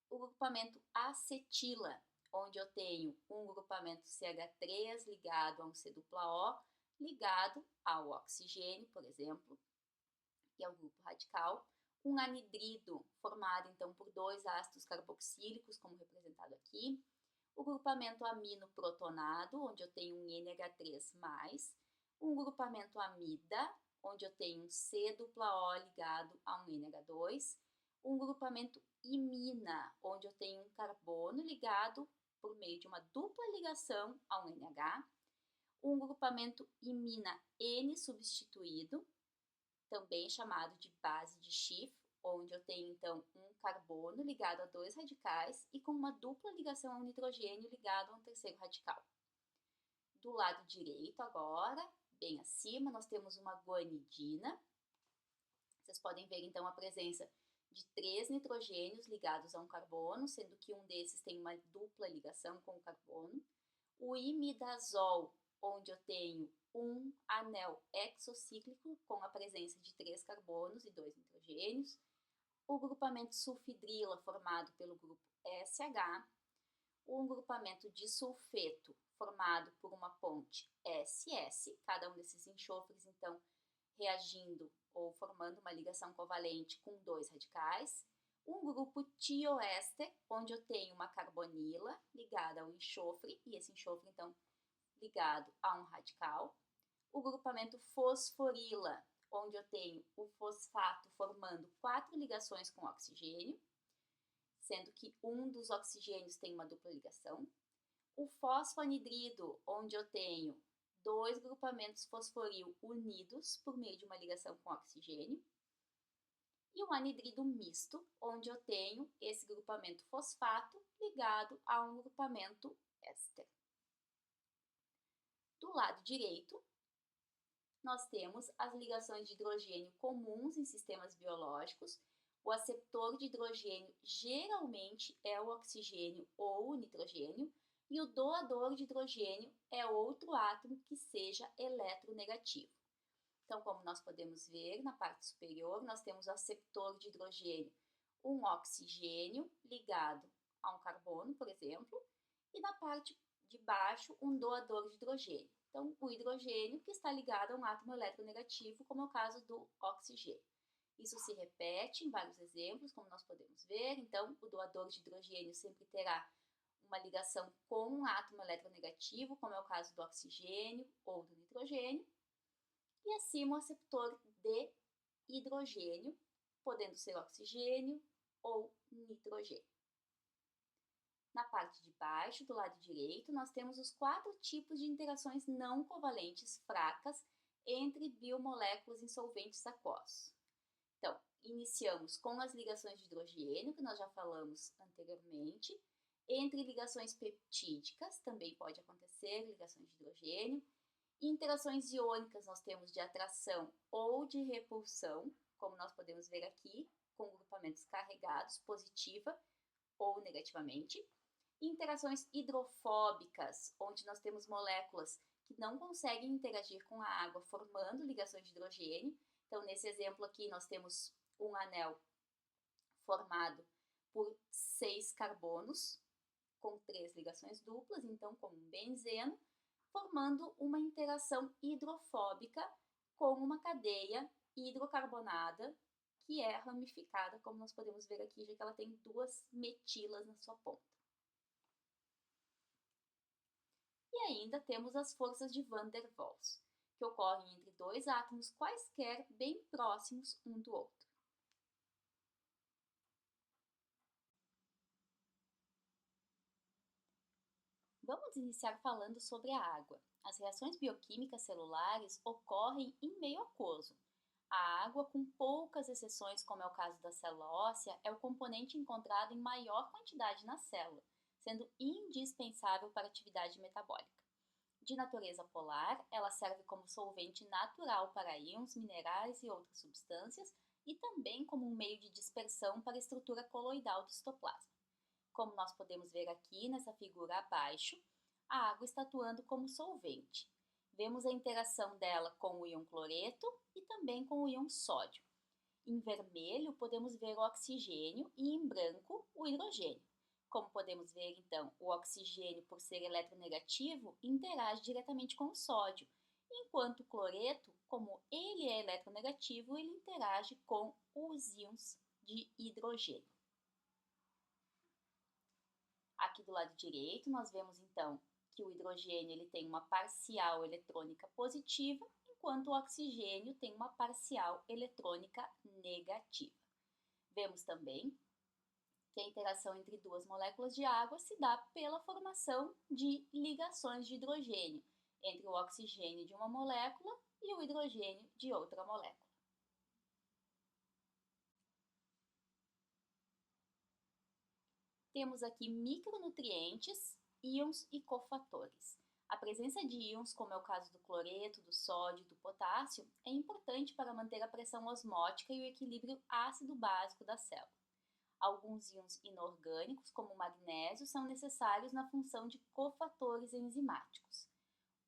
O grupamento acetila, onde eu tenho um grupamento CH3 ligado a um C-O, ligado ao oxigênio, por exemplo, que é o grupo radical. Um anidrido, formado então por 2 ácidos carboxílicos, como representado aqui. O grupamento amino protonado, onde eu tenho um NH3+, um grupamento amida, onde eu tenho um C-O ligado a um NH2, um grupamento imina, onde eu tenho um carbono ligado por meio de uma dupla ligação a um NH, um grupamento imina N substituído, também chamado de base de Schiff, onde eu tenho então um carbono ligado a 2 radicais e com uma dupla ligação ao nitrogênio ligado a um terceiro radical. Do lado direito agora, bem acima, nós temos uma guanidina. Vocês podem ver então a presença de 3 nitrogênios ligados a um carbono, sendo que um desses tem uma dupla ligação com o carbono. O imidazol onde eu tenho um anel exocíclico com a presença de 3 carbonos e 2 nitrogênios, o grupamento sulfidrila formado pelo grupo SH, um grupamento de sulfeto formado por uma ponte SS, cada um desses enxofres então reagindo ou formando uma ligação covalente com 2 radicais, um grupo tioéster, onde eu tenho uma carbonila ligada ao enxofre, e esse enxofre então ligado a um radical, o grupamento fosforila, onde eu tenho o fosfato formando 4 ligações com oxigênio, sendo que um dos oxigênios tem uma dupla ligação, o fosfoanidrido, onde eu tenho 2 grupamentos fosforil unidos por meio de uma ligação com oxigênio, e um anidrido misto, onde eu tenho esse grupamento fosfato ligado a um grupamento éster. Do lado direito, nós temos as ligações de hidrogênio comuns em sistemas biológicos. O aceptor de hidrogênio geralmente é o oxigênio ou o nitrogênio, e o doador de hidrogênio é outro átomo que seja eletronegativo. Então, como nós podemos ver, na parte superior, nós temos o aceptor de hidrogênio, um oxigênio ligado a um carbono, por exemplo, e na parte de baixo, um doador de hidrogênio. Então, o hidrogênio que está ligado a um átomo eletronegativo, como é o caso do oxigênio. Isso se repete em vários exemplos, como nós podemos ver. Então, o doador de hidrogênio sempre terá uma ligação com um átomo eletronegativo, como é o caso do oxigênio ou do nitrogênio. E acima o aceptor de hidrogênio, podendo ser oxigênio ou nitrogênio. Na parte de baixo, do lado direito, nós temos os 4 tipos de interações não covalentes fracas entre biomoléculas em solventes aquosos. Então, iniciamos com as ligações de hidrogênio, que nós já falamos anteriormente. Entre ligações peptídicas, também pode acontecer ligações de hidrogênio. Interações iônicas nós temos de atração ou de repulsão, como nós podemos ver aqui, com grupamentos carregados positiva ou negativamente. Interações hidrofóbicas, onde nós temos moléculas que não conseguem interagir com a água, formando ligações de hidrogênio. Então, nesse exemplo aqui, nós temos um anel formado por 6 carbonos, com 3 ligações duplas, então como um benzeno, formando uma interação hidrofóbica com uma cadeia hidrocarbonada que é ramificada, como nós podemos ver aqui, já que ela tem 2 metilas na sua ponta. E ainda temos as forças de Van der Waals, que ocorrem entre 2 átomos quaisquer bem próximos um do outro. Vamos iniciar falando sobre a água. As reações bioquímicas celulares ocorrem em meio aquoso. A água, com poucas exceções, como é o caso da célula óssea, é o componente encontrado em maior quantidade na célula, sendo indispensável para a atividade metabólica. De natureza polar, ela serve como solvente natural para íons, minerais e outras substâncias, e também como um meio de dispersão para a estrutura coloidal do citoplasma. Como nós podemos ver aqui nessa figura abaixo, a água está atuando como solvente. Vemos a interação dela com o íon cloreto e também com o íon sódio. Em vermelho, podemos ver o oxigênio e em branco, o hidrogênio. Como podemos ver, então, o oxigênio, por ser eletronegativo, interage diretamente com o sódio, enquanto o cloreto, como ele é eletronegativo, ele interage com os íons de hidrogênio. Aqui do lado direito, nós vemos, então, que o hidrogênio ele tem uma parcial eletrônica positiva, enquanto o oxigênio tem uma parcial eletrônica negativa. Vemos também que a interação entre 2 moléculas de água se dá pela formação de ligações de hidrogênio entre o oxigênio de uma molécula e o hidrogênio de outra molécula. Temos aqui micronutrientes, íons e cofatores. A presença de íons, como é o caso do cloreto, do sódio e do potássio, é importante para manter a pressão osmótica e o equilíbrio ácido-básico da célula. Alguns íons inorgânicos, como o magnésio, são necessários na função de cofatores enzimáticos.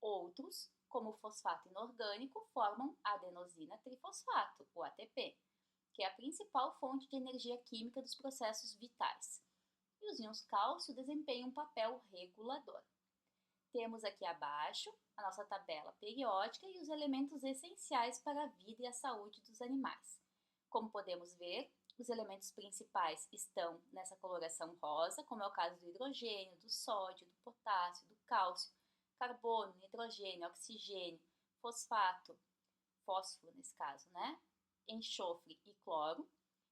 Outros, como o fosfato inorgânico, formam adenosina trifosfato, o ATP, que é a principal fonte de energia química dos processos vitais. E os íons cálcio desempenham um papel regulador. Temos aqui abaixo a nossa tabela periódica e os elementos essenciais para a vida e a saúde dos animais. Como podemos ver, os elementos principais estão nessa coloração rosa, como é o caso do hidrogênio, do sódio, do potássio, do cálcio, carbono, nitrogênio, oxigênio, fosfato, fósforo nesse caso, né? Enxofre e cloro.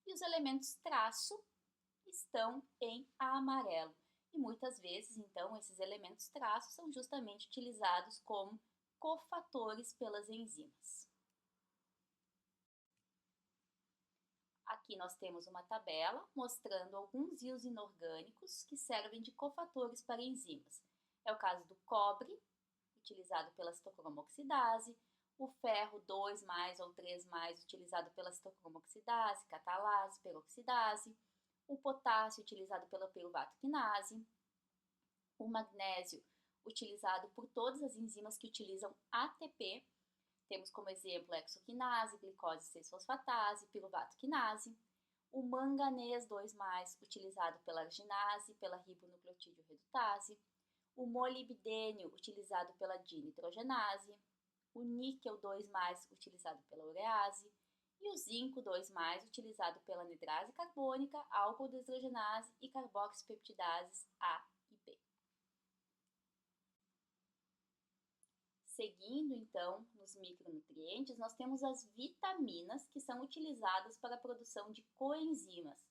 E os elementos traço estão em amarelo. E muitas vezes, então, esses elementos traços são justamente utilizados como cofatores pelas enzimas. Aqui nós temos uma tabela mostrando alguns íons inorgânicos que servem de cofatores para enzimas. É o caso do cobre, utilizado pela citocromoxidase, o ferro 2+, ou 3+, utilizado pela citocromoxidase, catalase, peroxidase, o potássio, utilizado pela piruvato quinase, o magnésio, utilizado por todas as enzimas que utilizam ATP. Temos como exemplo a hexoquinase, glicose 6-fosfatase, piruvato quinase, o manganês 2+, utilizado pela arginase, pela ribonucleotídeo redutase, o molibdênio, utilizado pela dinitrogenase, o níquel 2+, utilizado pela urease, e o zinco 2+, utilizado pela anidrase carbônica, álcool deshidrogenase e carboxipeptidases A e B. Seguindo, então, nos micronutrientes, nós temos as vitaminas que são utilizadas para a produção de coenzimas,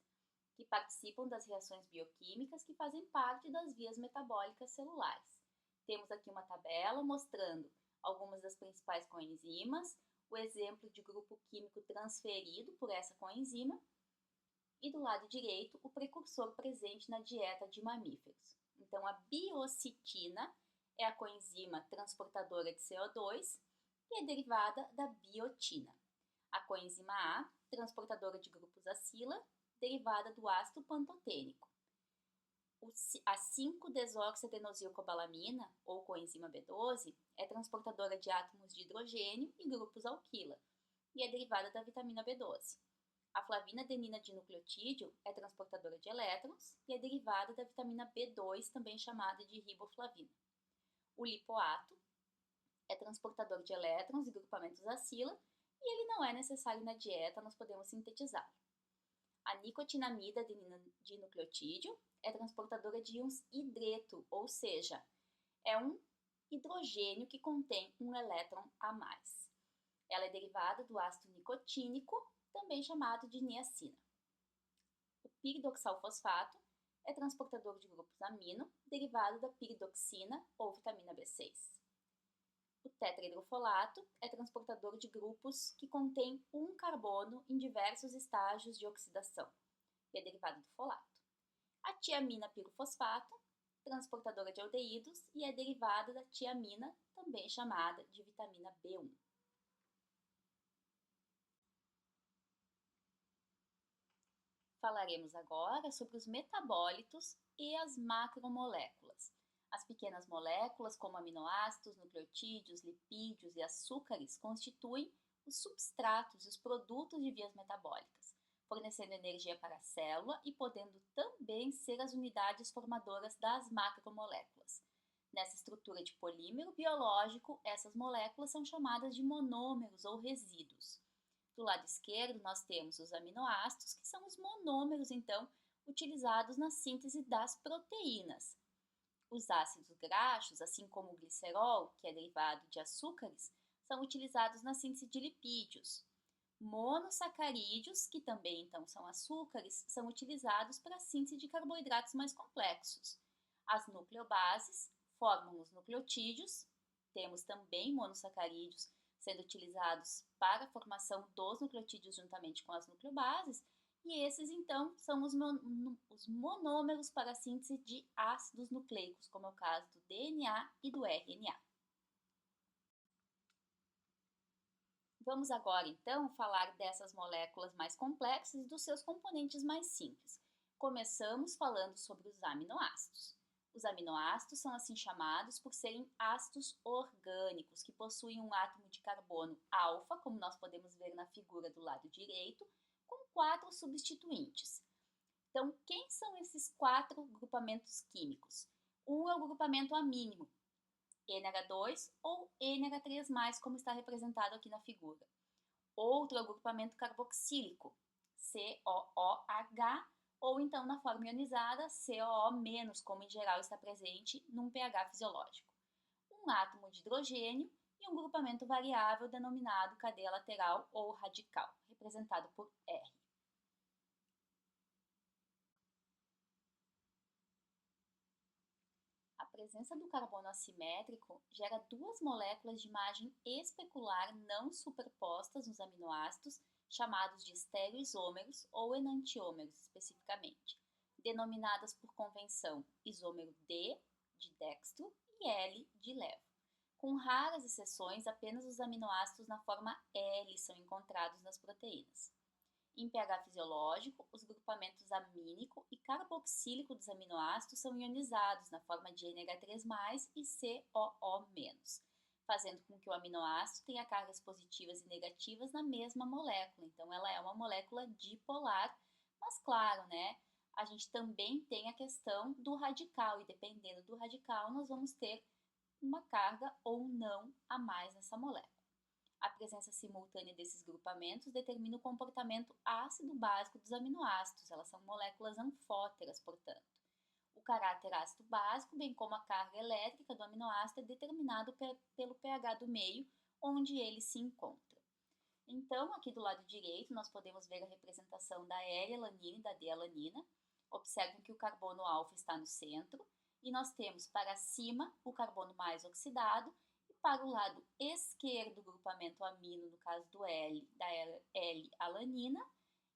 que participam das reações bioquímicas que fazem parte das vias metabólicas celulares. Temos aqui uma tabela mostrando algumas das principais coenzimas, o exemplo de grupo químico transferido por essa coenzima, e do lado direito, o precursor presente na dieta de mamíferos. Então, a biocitina é a coenzima transportadora de CO2 e é derivada da biotina. A coenzima A, transportadora de grupos acila, derivada do ácido pantotênico. A 5-desoxiadenossilcobalamina, ou coenzima B12, é transportadora de átomos de hidrogênio e grupos alquila, e é derivada da vitamina B12. A flavina-adenina dinucleotídeo é transportadora de elétrons e é derivada da vitamina B2, também chamada de riboflavina. O lipoato é transportador de elétrons e grupamentos acila e ele não é necessário na dieta, nós podemos sintetizá-lo. A nicotinamida adenina dinucleotídeo é transportadora de íons hidreto, ou seja, é um hidrogênio que contém um elétron a mais. Ela é derivada do ácido nicotínico, também chamado de niacina. O piridoxalfosfato é transportador de grupos amino, derivado da piridoxina ou vitamina B6. O tetrahidrofolato é transportador de grupos que contêm um carbono em diversos estágios de oxidação, e é derivado do folato. A tiamina pirofosfato, transportadora de aldeídos, e é derivada da tiamina, também chamada de vitamina B1. Falaremos agora sobre os metabólitos e as macromoléculas. As pequenas moléculas, como aminoácidos, nucleotídeos, lipídios e açúcares, constituem os substratos e os produtos de vias metabólicas, fornecendo energia para a célula e podendo também ser as unidades formadoras das macromoléculas. Nessa estrutura de polímero biológico, essas moléculas são chamadas de monômeros ou resíduos. Do lado esquerdo, nós temos os aminoácidos, que são os monômeros, então, utilizados na síntese das proteínas. Os ácidos graxos, assim como o glicerol, que é derivado de açúcares, são utilizados na síntese de lipídios. Monossacarídeos, que também então são açúcares, são utilizados para a síntese de carboidratos mais complexos. As nucleobases formam os nucleotídeos, temos também monossacarídeos sendo utilizados para a formação dos nucleotídeos juntamente com as nucleobases, e esses então são os monômeros para a síntese de ácidos nucleicos, como é o caso do DNA e do RNA. Vamos agora então falar dessas moléculas mais complexas e dos seus componentes mais simples. Começamos falando sobre os aminoácidos. Os aminoácidos são assim chamados por serem ácidos orgânicos, que possuem um átomo de carbono alfa, como nós podemos ver na figura do lado direito, com 4 substituintes. Então, quem são esses 4 grupamentos químicos? Um é o grupamento amínimo, NH2 ou NH3+, como está representado aqui na figura. Outro é o grupamento carboxílico, COOH, ou então na forma ionizada, COO-, como em geral está presente num pH fisiológico. Um átomo de hidrogênio e um grupamento variável denominado cadeia lateral ou radical, representado por R. A presença do carbono assimétrico gera 2 moléculas de imagem especular não superpostas nos aminoácidos, chamados de estereoisômeros ou enantiômeros especificamente, denominadas por convenção isômero D, de dextro, e L, de levo. Com raras exceções, apenas os aminoácidos na forma L são encontrados nas proteínas. Em pH fisiológico, os grupamentos amínico e carboxílico dos aminoácidos são ionizados na forma de NH3+, e COO-, fazendo com que o aminoácido tenha cargas positivas e negativas na mesma molécula. Então, ela é uma molécula dipolar, mas claro, né? A gente também tem a questão do radical, e dependendo do radical, nós vamos ter uma carga ou não a mais nessa molécula. A presença simultânea desses grupamentos determina o comportamento ácido-básico dos aminoácidos. Elas são moléculas anfóteras, portanto. O caráter ácido básico, bem como a carga elétrica do aminoácido, é determinado pelo pH do meio onde ele se encontra. Então, aqui do lado direito, nós podemos ver a representação da L-alanina e da D-alanina. Observem que o carbono alfa está no centro e nós temos para cima o carbono mais oxidado, para o lado esquerdo, o grupamento amino, no caso do L, da L-alanina,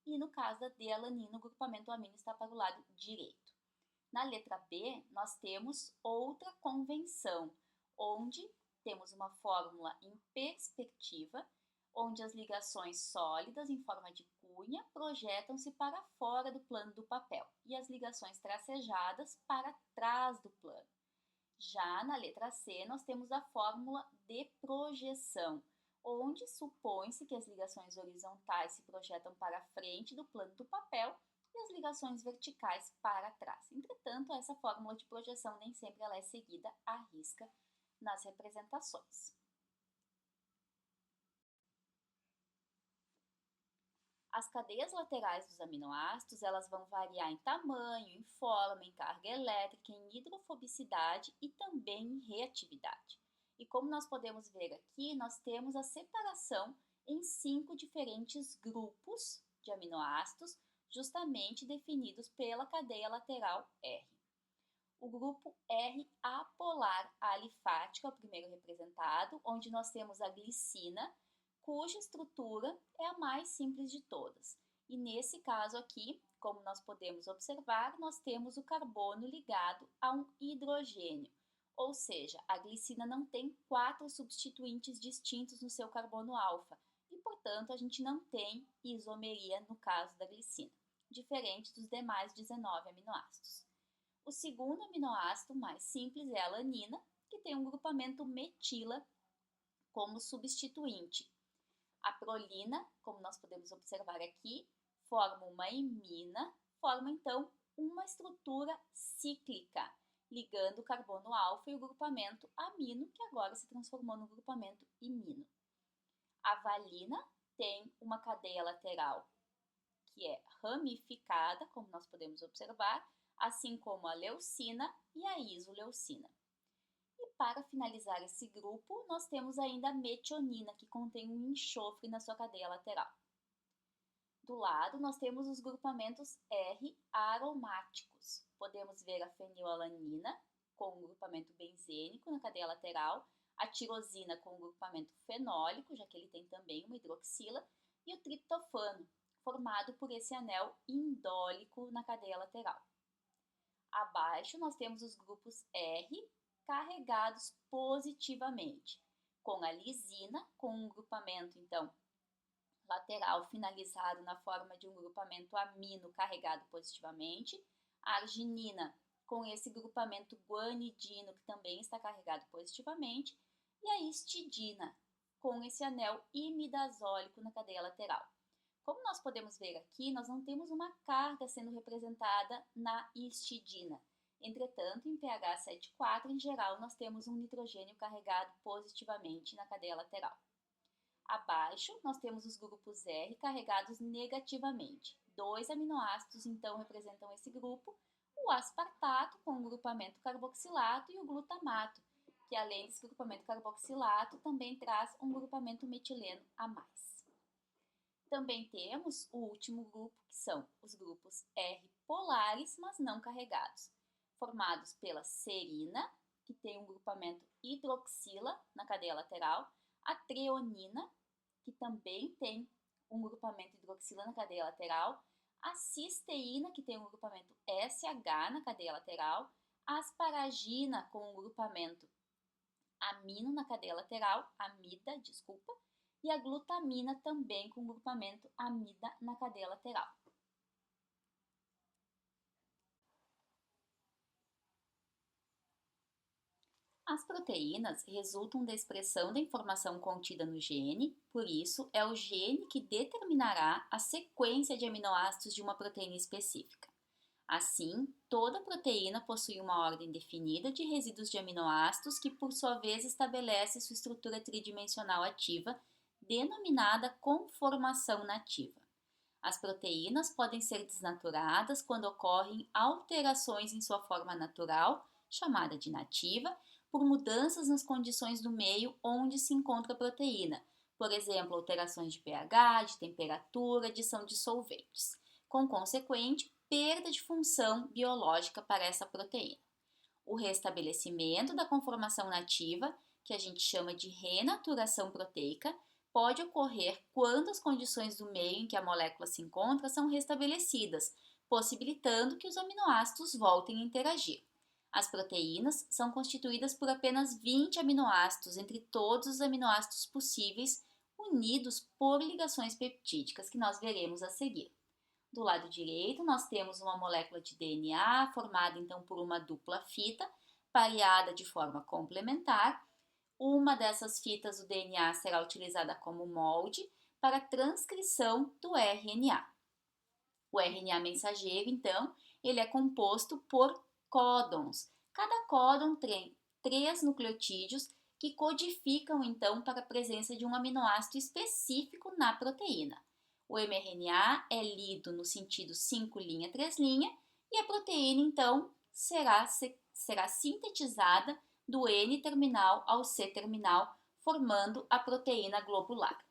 e no caso da D-alanina, o grupamento amino está para o lado direito. Na letra B, nós temos outra convenção, onde temos uma fórmula em perspectiva, onde as ligações sólidas em forma de cunha projetam-se para fora do plano do papel e as ligações tracejadas para trás do plano. Já na letra C, nós temos a fórmula de projeção, onde supõe-se que as ligações horizontais se projetam para a frente do plano do papel e as ligações verticais para trás. Entretanto, essa fórmula de projeção nem sempre ela é seguida à risca nas representações. As cadeias laterais dos aminoácidos, elas vão variar em tamanho, em forma, em carga elétrica, em hidrofobicidade e também em reatividade. E como nós podemos ver aqui, nós temos a separação em 5 diferentes grupos de aminoácidos, justamente definidos pela cadeia lateral R. O grupo R apolar alifático é o primeiro representado, onde nós temos a glicina, cuja estrutura é a mais simples de todas. E nesse caso aqui, como nós podemos observar, nós temos o carbono ligado a um hidrogênio, ou seja, a glicina não tem 4 substituintes distintos no seu carbono alfa e, portanto, a gente não tem isomeria no caso da glicina, diferente dos demais 19 aminoácidos. O segundo aminoácido mais simples é a alanina, que tem um grupamento metila como substituinte. A prolina, como nós podemos observar aqui, forma uma imina, forma então uma estrutura cíclica, ligando o carbono alfa e o grupamento amino, que agora se transformou no grupamento imino. A valina tem uma cadeia lateral que é ramificada, como nós podemos observar, assim como a leucina e a isoleucina. E para finalizar esse grupo, nós temos ainda a metionina, que contém um enxofre na sua cadeia lateral. Do lado, nós temos os grupamentos R aromáticos. Podemos ver a fenilalanina, com um grupamento benzênico na cadeia lateral, a tirosina com um grupamento fenólico, já que ele tem também uma hidroxila, e o triptofano, formado por esse anel indólico na cadeia lateral. Abaixo, nós temos os grupos R carregados positivamente, com a lisina, com um grupamento, então, lateral finalizado na forma de um grupamento amino carregado positivamente, a arginina com esse grupamento guanidino, que também está carregado positivamente, e a histidina, com esse anel imidazólico na cadeia lateral. Como nós podemos ver aqui, nós não temos uma carga sendo representada na histidina. Entretanto, em pH 7,4, em geral, nós temos um nitrogênio carregado positivamente na cadeia lateral. Abaixo, nós temos os grupos R carregados negativamente. 2 aminoácidos, então, representam esse grupo, o aspartato, com o grupamento carboxilato, e o glutamato, que além desse grupamento carboxilato, também traz um grupamento metileno a mais. Também temos o último grupo, que são os grupos R polares, mas não carregados, formados pela serina, que tem um grupamento hidroxila na cadeia lateral, a treonina, que também tem um grupamento hidroxila na cadeia lateral, a cisteína, que tem um grupamento SH na cadeia lateral, a asparagina, com um grupamento amino na cadeia lateral, amida, desculpa, e a glutamina também com grupamento amida na cadeia lateral. As proteínas resultam da expressão da informação contida no gene, por isso é o gene que determinará a sequência de aminoácidos de uma proteína específica. Assim, toda proteína possui uma ordem definida de resíduos de aminoácidos que, por sua vez, estabelece sua estrutura tridimensional ativa, denominada conformação nativa. As proteínas podem ser desnaturadas quando ocorrem alterações em sua forma natural, chamada de nativa, por mudanças nas condições do meio onde se encontra a proteína, por exemplo, alterações de pH, de temperatura, adição de solventes, com consequente perda de função biológica para essa proteína. O restabelecimento da conformação nativa, que a gente chama de renaturação proteica, pode ocorrer quando as condições do meio em que a molécula se encontra são restabelecidas, possibilitando que os aminoácidos voltem a interagir. As proteínas são constituídas por apenas 20 aminoácidos entre todos os aminoácidos possíveis, unidos por ligações peptídicas, que nós veremos a seguir. Do lado direito, nós temos uma molécula de DNA formada então por uma dupla fita, pareada de forma complementar. Uma dessas fitas do DNA será utilizada como molde para a transcrição do RNA. O RNA mensageiro, então, ele é composto por códons. Cada códon tem 3 nucleotídeos que codificam, então, para a presença de um aminoácido específico na proteína. O mRNA é lido no sentido 5' 3' e a proteína, então, será sintetizada do N-terminal ao C-terminal, formando a proteína globular.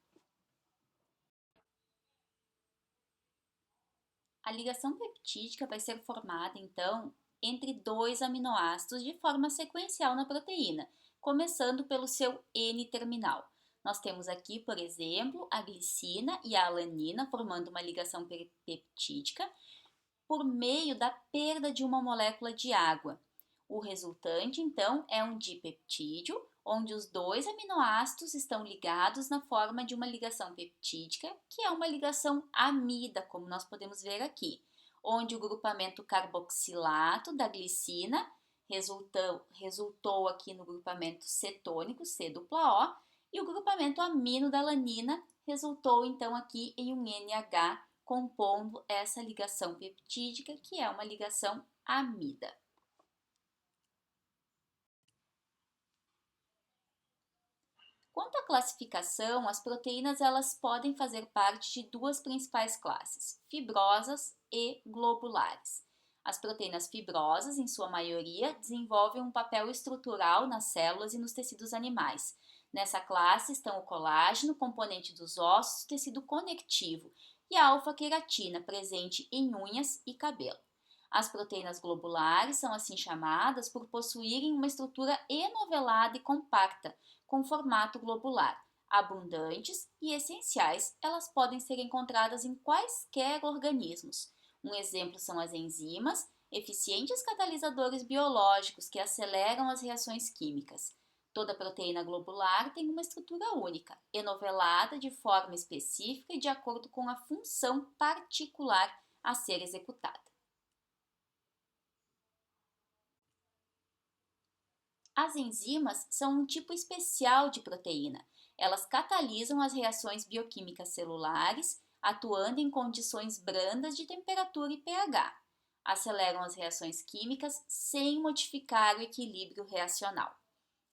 A ligação peptídica vai ser formada, então, entre 2 aminoácidos de forma sequencial na proteína, começando pelo seu N-terminal. Nós temos aqui, por exemplo, a glicina e a alanina formando uma ligação peptídica por meio da perda de uma molécula de água. O resultante, então, é um dipeptídeo, onde os 2 aminoácidos estão ligados na forma de uma ligação peptídica, que é uma ligação amida, como nós podemos ver aqui, onde o grupamento carboxilato da glicina resultou aqui no grupamento cetônico, C-O, e o grupamento amino da alanina resultou então aqui em um NH, compondo essa ligação peptídica, que é uma ligação amida. Quanto à classificação, as proteínas elas podem fazer parte de 2 principais classes, fibrosas e globulares. As proteínas fibrosas, em sua maioria, desenvolvem um papel estrutural nas células e nos tecidos animais. Nessa classe estão o colágeno, componente dos ossos, tecido conectivo, e a alfa-queratina, presente em unhas e cabelo. As proteínas globulares são assim chamadas por possuírem uma estrutura enovelada e compacta, com formato globular. Abundantes e essenciais, elas podem ser encontradas em quaisquer organismos. Um exemplo são as enzimas, eficientes catalisadores biológicos que aceleram as reações químicas. Toda proteína globular tem uma estrutura única, enovelada de forma específica e de acordo com a função particular a ser executada. As enzimas são um tipo especial de proteína. Elas catalisam as reações bioquímicas celulares, atuando em condições brandas de temperatura e pH. Aceleram as reações químicas sem modificar o equilíbrio reacional.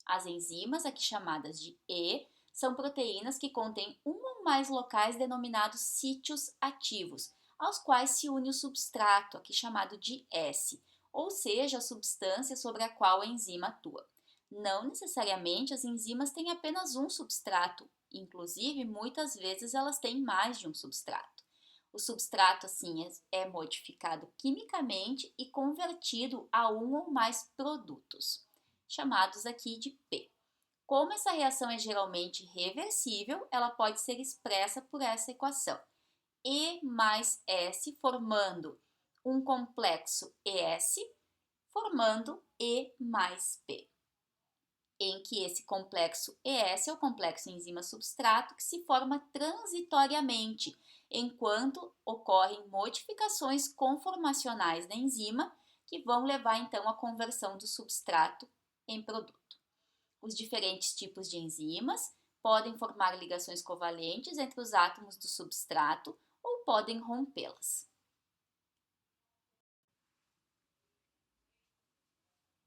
As enzimas, aqui chamadas de E, são proteínas que contêm um ou mais locais denominados sítios ativos, aos quais se une o substrato, aqui chamado de S, ou seja, a substância sobre a qual a enzima atua. Não necessariamente as enzimas têm apenas um substrato, inclusive muitas vezes elas têm mais de um substrato. O substrato, assim, é modificado quimicamente e convertido a um ou mais produtos, chamados aqui de P. Como essa reação é geralmente reversível, ela pode ser expressa por essa equação. E mais S formando um complexo ES, formando E mais P, em que esse complexo ES é o complexo enzima-substrato que se forma transitoriamente, enquanto ocorrem modificações conformacionais da enzima, que vão levar então à conversão do substrato em produto. Os diferentes tipos de enzimas podem formar ligações covalentes entre os átomos do substrato ou podem rompê-las.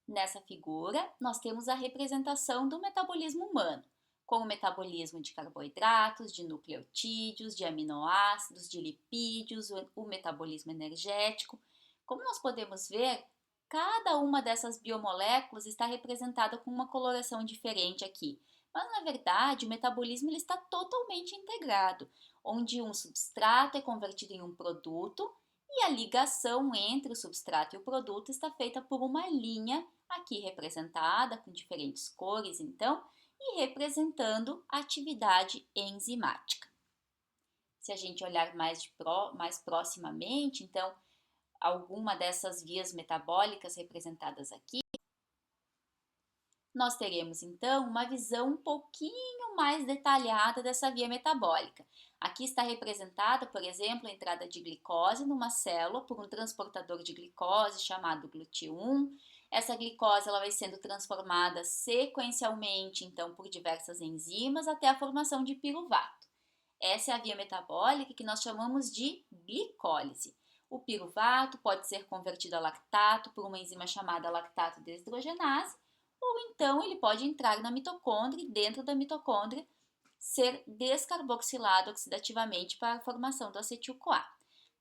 Nessa figura, nós temos a representação do metabolismo humano, com o metabolismo de carboidratos, de nucleotídeos, de aminoácidos, de lipídios, o metabolismo energético. Como nós podemos ver, cada uma dessas biomoléculas está representada com uma coloração diferente aqui. Mas, na verdade, o metabolismo ele está totalmente integrado, onde um substrato é convertido em um produto e a ligação entre o substrato e o produto está feita por uma linha aqui representada com diferentes cores, então, e representando a atividade enzimática. Se a gente olhar mais proximamente, então, alguma dessas vias metabólicas representadas aqui, nós teremos então uma visão um pouquinho mais detalhada dessa via metabólica. Aqui está representada, por exemplo, a entrada de glicose numa célula por um transportador de glicose chamado GLUT1. Essa glicose ela vai sendo transformada sequencialmente, então, por diversas enzimas até a formação de piruvato. Essa é a via metabólica que nós chamamos de glicólise. O piruvato pode ser convertido a lactato por uma enzima chamada lactato desidrogenase, ou então ele pode entrar na mitocôndria e dentro da mitocôndria ser descarboxilado oxidativamente para a formação do acetil-CoA.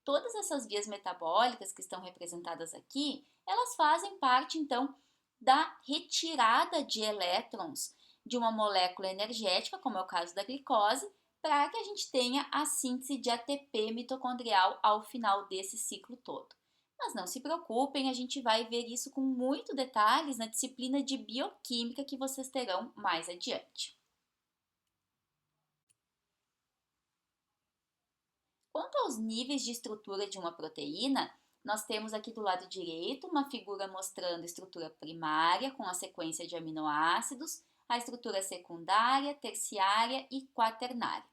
Todas essas vias metabólicas que estão representadas aqui, elas fazem parte então da retirada de elétrons de uma molécula energética, como é o caso da glicose, para que a gente tenha a síntese de ATP mitocondrial ao final desse ciclo todo. Mas não se preocupem, a gente vai ver isso com muito detalhes na disciplina de bioquímica que vocês terão mais adiante. Quanto aos níveis de estrutura de uma proteína, nós temos aqui do lado direito uma figura mostrando a estrutura primária com a sequência de aminoácidos, a estrutura secundária, terciária e quaternária.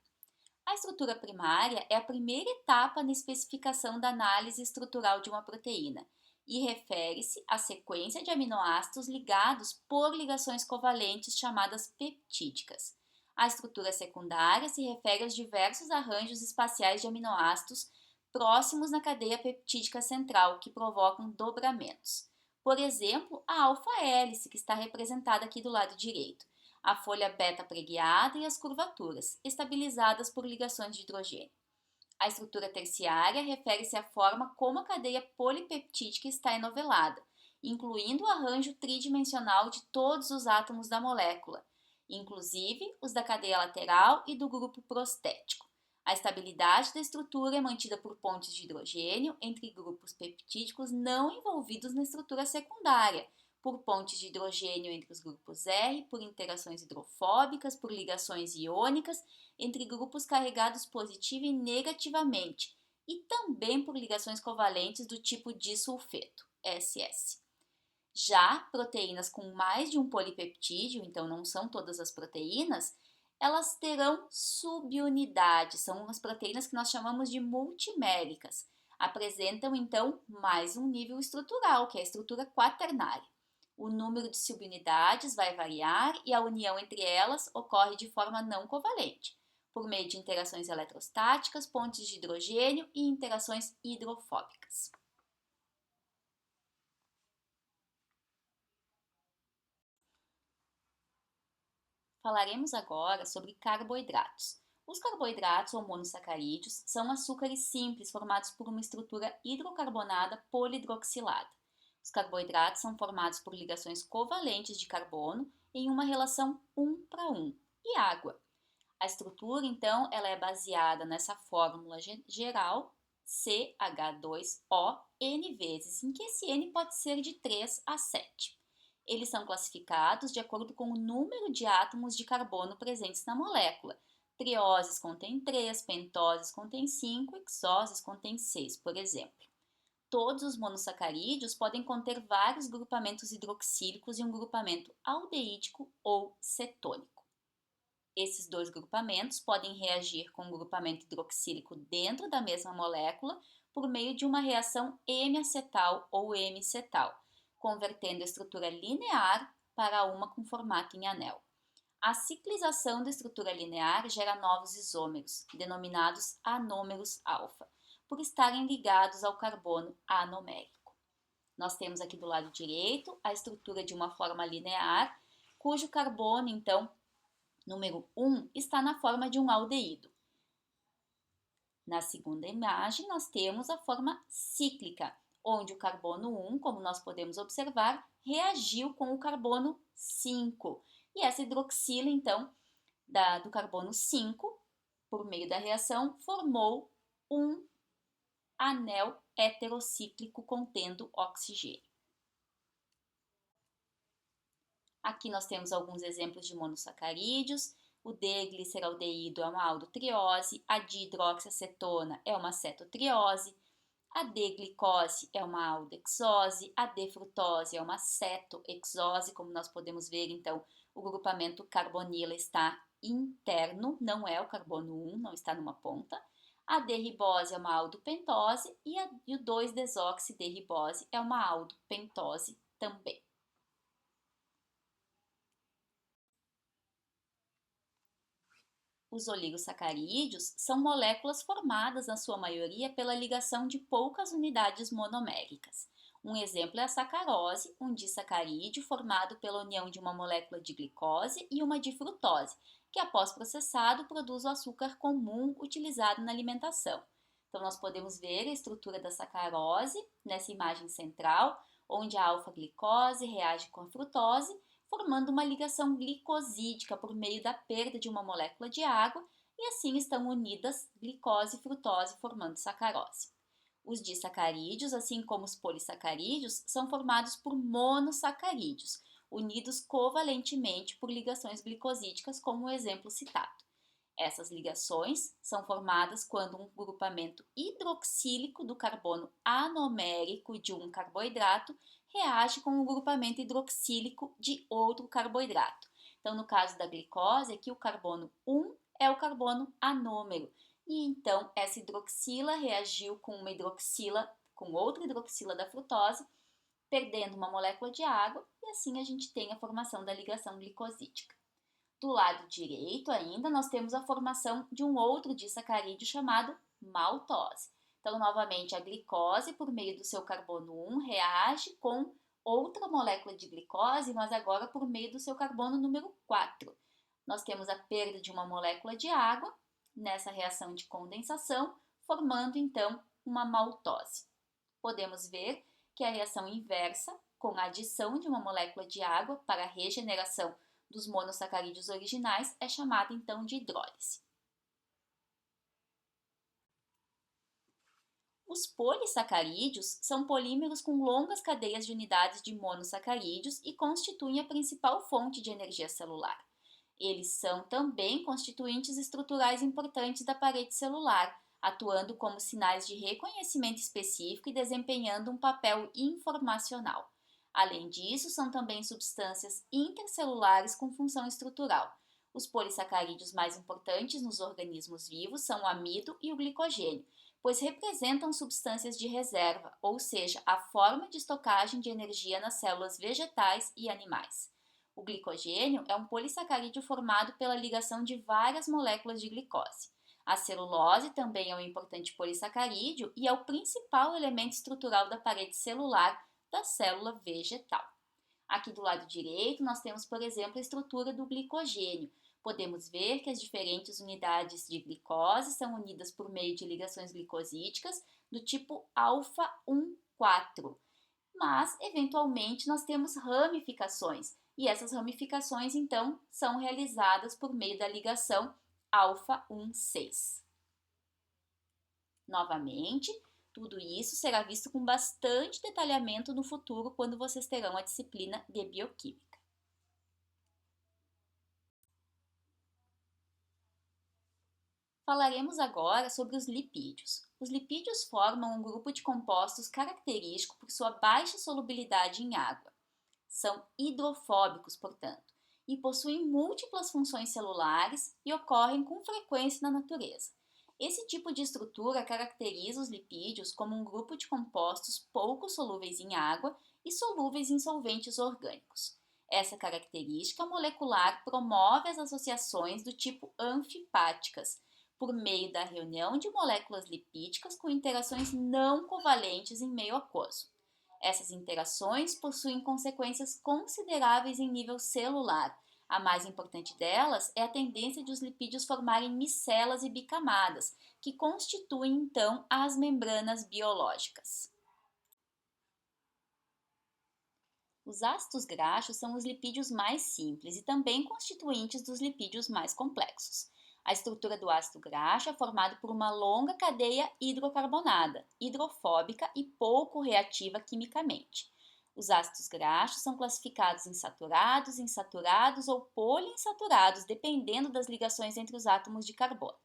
A estrutura primária é a primeira etapa na especificação da análise estrutural de uma proteína e refere-se à sequência de aminoácidos ligados por ligações covalentes chamadas peptídicas. A estrutura secundária se refere aos diversos arranjos espaciais de aminoácidos próximos na cadeia peptídica central que provocam dobramentos. Por exemplo, a alfa-hélice, que está representada aqui do lado direito, a folha beta preguiada e as curvaturas, estabilizadas por ligações de hidrogênio. A estrutura terciária refere-se à forma como a cadeia polipeptídica está enovelada, incluindo o arranjo tridimensional de todos os átomos da molécula, inclusive os da cadeia lateral e do grupo prostético. A estabilidade da estrutura é mantida por pontes de hidrogênio entre grupos peptídicos não envolvidos na estrutura secundária, por pontes de hidrogênio entre os grupos R, por interações hidrofóbicas, por ligações iônicas entre grupos carregados positiva e negativamente, e também por ligações covalentes do tipo disulfeto, SS. Já proteínas com mais de um polipeptídeo, então não são todas as proteínas, elas terão subunidades, são as proteínas que nós chamamos de multiméricas. Apresentam então mais um nível estrutural, que é a estrutura quaternária. O número de subunidades vai variar e a união entre elas ocorre de forma não covalente, por meio de interações eletrostáticas, pontes de hidrogênio e interações hidrofóbicas. Falaremos agora sobre carboidratos. Os carboidratos ou monossacarídeos são açúcares simples formados por uma estrutura hidrocarbonada polidroxilada. Os carboidratos são formados por ligações covalentes de carbono em uma relação 1 para 1 e água. A estrutura, então, ela é baseada nessa fórmula geral CH2O N vezes, em que esse N pode ser de 3 a 7. Eles são classificados de acordo com o número de átomos de carbono presentes na molécula. Trioses contém 3, pentoses contém 5, hexoses contém 6, por exemplo. Todos os monossacarídeos podem conter vários grupamentos hidroxílicos e um grupamento aldeídico ou cetônico. Esses dois grupamentos podem reagir com um grupamento hidroxílico dentro da mesma molécula por meio de uma reação M-acetal ou M-cetal, convertendo a estrutura linear para uma com formato em anel. A ciclização da estrutura linear gera novos isômeros, denominados anômeros alfa, por estarem ligados ao carbono anomérico. Nós temos aqui do lado direito a estrutura de uma forma linear, cujo carbono, então, número 1, está na forma de um aldeído. Na segunda imagem, nós temos a forma cíclica, onde o carbono 1, como nós podemos observar, reagiu com o carbono 5. E essa hidroxila, então, do carbono 5, por meio da reação, formou um anel heterocíclico contendo oxigênio. Aqui nós temos alguns exemplos de monossacarídeos. O D-gliceraldeído é uma aldotriose, a dihidroxiacetona é uma cetotriose, a D-glicose é uma aldexose, a D-frutose é uma cetohexose, como nós podemos ver, então, o grupamento carbonila está interno, não é o carbono 1, não está numa ponta. A D-ribose é uma aldopentose e o 2-desoxi-D-ribose é uma aldopentose também. Os oligosacarídeos são moléculas formadas, na sua maioria, pela ligação de poucas unidades monoméricas. Um exemplo é a sacarose, um disacarídeo formado pela união de uma molécula de glicose e uma de frutose, que após processado produz o açúcar comum utilizado na alimentação. Então nós podemos ver a estrutura da sacarose nessa imagem central, onde a alfa-glicose reage com a frutose, formando uma ligação glicosídica por meio da perda de uma molécula de água, e assim estão unidas glicose e frutose, formando sacarose. Os disacarídeos, assim como os polissacarídeos, são formados por monossacarídeos, unidos covalentemente por ligações glicosídicas, como o exemplo citado. Essas ligações são formadas quando um grupamento hidroxílico do carbono anomérico de um carboidrato reage com um grupamento hidroxílico de outro carboidrato. Então, no caso da glicose, aqui o carbono 1 é o carbono anômero. E então, essa hidroxila reagiu com outra hidroxila da frutose, perdendo uma molécula de água, e assim a gente tem a formação da ligação glicosídica. Do lado direito ainda, nós temos a formação de um outro disacarídeo chamado maltose. Então, novamente, a glicose, por meio do seu carbono 1, reage com outra molécula de glicose, mas agora por meio do seu carbono número 4. Nós temos a perda de uma molécula de água nessa reação de condensação, formando então uma maltose. Podemos ver que a reação inversa, com a adição de uma molécula de água para a regeneração dos monossacarídeos originais, é chamada então de hidrólise. Os polissacarídeos são polímeros com longas cadeias de unidades de monossacarídeos e constituem a principal fonte de energia celular. Eles são também constituintes estruturais importantes da parede celular, atuando como sinais de reconhecimento específico e desempenhando um papel informacional. Além disso, são também substâncias intercelulares com função estrutural. Os polissacarídeos mais importantes nos organismos vivos são o amido e o glicogênio, pois representam substâncias de reserva, ou seja, a forma de estocagem de energia nas células vegetais e animais. O glicogênio é um polissacarídeo formado pela ligação de várias moléculas de glicose. A celulose também é um importante polissacarídeo e é o principal elemento estrutural da parede celular da célula vegetal. Aqui do lado direito, nós temos, por exemplo, a estrutura do glicogênio. Podemos ver que as diferentes unidades de glicose são unidas por meio de ligações glicosídicas do tipo alfa 1,4. Mas, eventualmente, nós temos ramificações, e essas ramificações, então, são realizadas por meio da ligação alfa 1,6. Novamente, tudo isso será visto com bastante detalhamento no futuro, quando vocês terão a disciplina de bioquímica. Falaremos agora sobre os lipídios. Os lipídios formam um grupo de compostos característico por sua baixa solubilidade em água. São hidrofóbicos, portanto, e possuem múltiplas funções celulares e ocorrem com frequência na natureza. Esse tipo de estrutura caracteriza os lipídios como um grupo de compostos pouco solúveis em água e solúveis em solventes orgânicos. Essa característica molecular promove as associações do tipo anfipáticas, por meio da reunião de moléculas lipídicas com interações não covalentes em meio aquoso. Essas interações possuem consequências consideráveis em nível celular. A mais importante delas é a tendência de os lipídios formarem micelas e bicamadas, que constituem então as membranas biológicas. Os ácidos graxos são os lipídios mais simples e também constituintes dos lipídios mais complexos. A estrutura do ácido graxo é formada por uma longa cadeia hidrocarbonada, hidrofóbica e pouco reativa quimicamente. Os ácidos graxos são classificados em saturados, insaturados ou poliinsaturados, dependendo das ligações entre os átomos de carbono.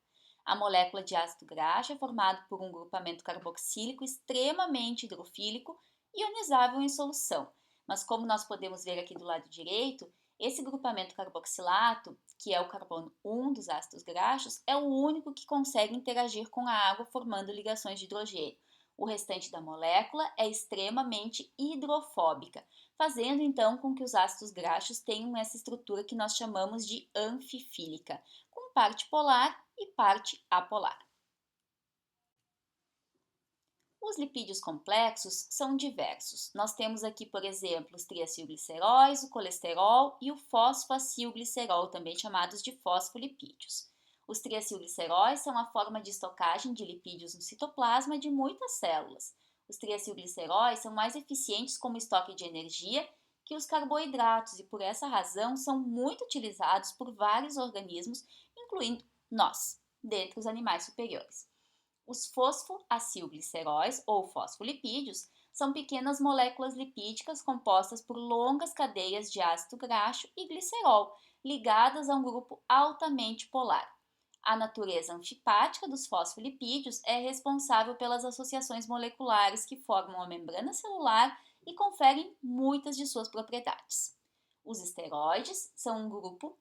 A molécula de ácido graxo é formada por um grupamento carboxílico extremamente hidrofílico, ionizável em solução. Mas como nós podemos ver aqui do lado direito, esse grupamento carboxilato, que é o carbono 1 dos ácidos graxos, é o único que consegue interagir com a água formando ligações de hidrogênio. O restante da molécula é extremamente hidrofóbica, fazendo então com que os ácidos graxos tenham essa estrutura que nós chamamos de anfifílica, com parte polar e parte apolar. Os lipídios complexos são diversos. Nós temos aqui, por exemplo, os triacilgliceróis, o colesterol e o fosfoacilglicerol, também chamados de fosfolipídios. Os triacilgliceróis são a forma de estocagem de lipídios no citoplasma de muitas células. Os triacilgliceróis são mais eficientes como estoque de energia que os carboidratos e, por essa razão, são muito utilizados por vários organismos, incluindo nós, dentre os animais superiores. Os fosfoacilgliceróis, ou fosfolipídios, são pequenas moléculas lipídicas compostas por longas cadeias de ácido graxo e glicerol, ligadas a um grupo altamente polar. A natureza anfipática dos fosfolipídios é responsável pelas associações moleculares que formam a membrana celular e conferem muitas de suas propriedades. Os esteroides são um grupo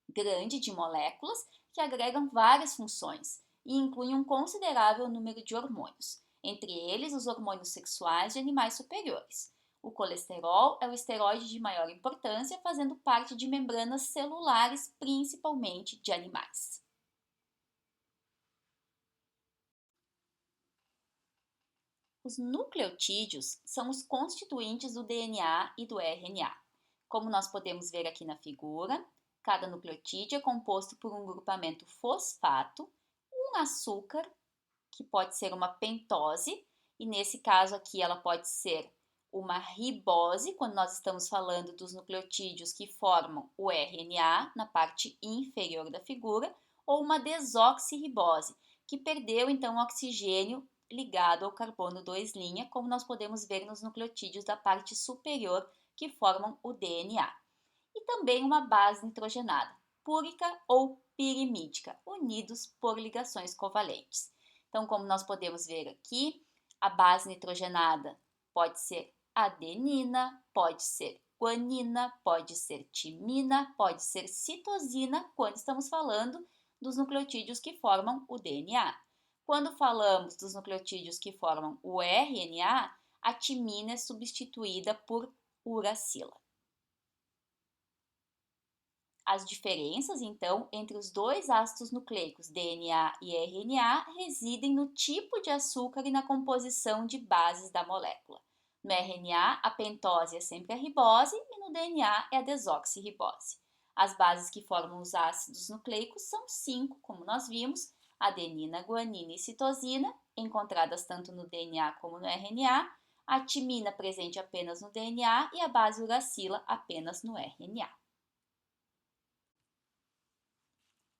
grande de moléculas que agregam várias funções e incluem um considerável número de hormônios, entre eles os hormônios sexuais de animais superiores. O colesterol é o esteroide de maior importância, fazendo parte de membranas celulares, principalmente de animais. Os nucleotídeos são os constituintes do DNA e do RNA. Como nós podemos ver aqui na figura, cada nucleotídeo é composto por um grupamento fosfato, um açúcar, que pode ser uma pentose, e nesse caso aqui ela pode ser uma ribose, quando nós estamos falando dos nucleotídeos que formam o RNA na parte inferior da figura, ou uma desoxirribose, que perdeu então o oxigênio ligado ao carbono 2', como nós podemos ver nos nucleotídeos da parte superior que formam o DNA. E também uma base nitrogenada, púrica ou pirimídica, unidos por ligações covalentes. Então, como nós podemos ver aqui, a base nitrogenada pode ser adenina, pode ser guanina, pode ser timina, pode ser citosina, quando estamos falando dos nucleotídeos que formam o DNA. Quando falamos dos nucleotídeos que formam o RNA, a timina é substituída por uracila. As diferenças, então, entre os dois ácidos nucleicos, DNA e RNA, residem no tipo de açúcar e na composição de bases da molécula. No RNA, a pentose é sempre a ribose e no DNA é a desoxirribose. As bases que formam os ácidos nucleicos são 5, como nós vimos: adenina, guanina e citosina, encontradas tanto no DNA como no RNA, a timina presente apenas no DNA e a base uracila apenas no RNA.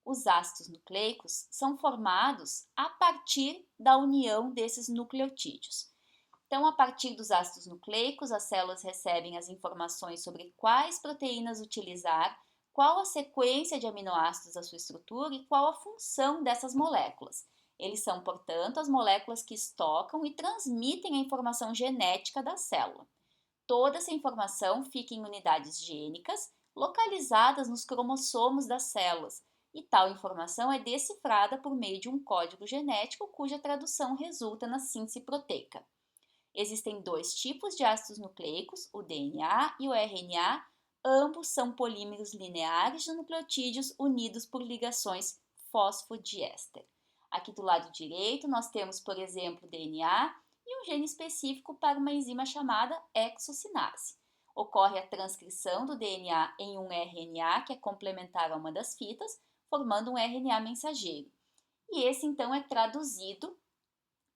Os ácidos nucleicos são formados a partir da união desses nucleotídeos. Então, a partir dos ácidos nucleicos, as células recebem as informações sobre quais proteínas utilizar, qual a sequência de aminoácidos da sua estrutura e qual a função dessas moléculas. Eles são, portanto, as moléculas que estocam e transmitem a informação genética da célula. Toda essa informação fica em unidades gênicas, localizadas nos cromossomos das células, e tal informação é decifrada por meio de um código genético cuja tradução resulta na síntese proteica. Existem dois tipos de ácidos nucleicos, o DNA e o RNA, ambos são polímeros lineares de nucleotídeos unidos por ligações fosfodiéster. Aqui do lado direito nós temos, por exemplo, o DNA e um gene específico para uma enzima chamada hexocinase. Ocorre a transcrição do DNA em um RNA que é complementar a uma das fitas, formando um RNA mensageiro. E esse então é traduzido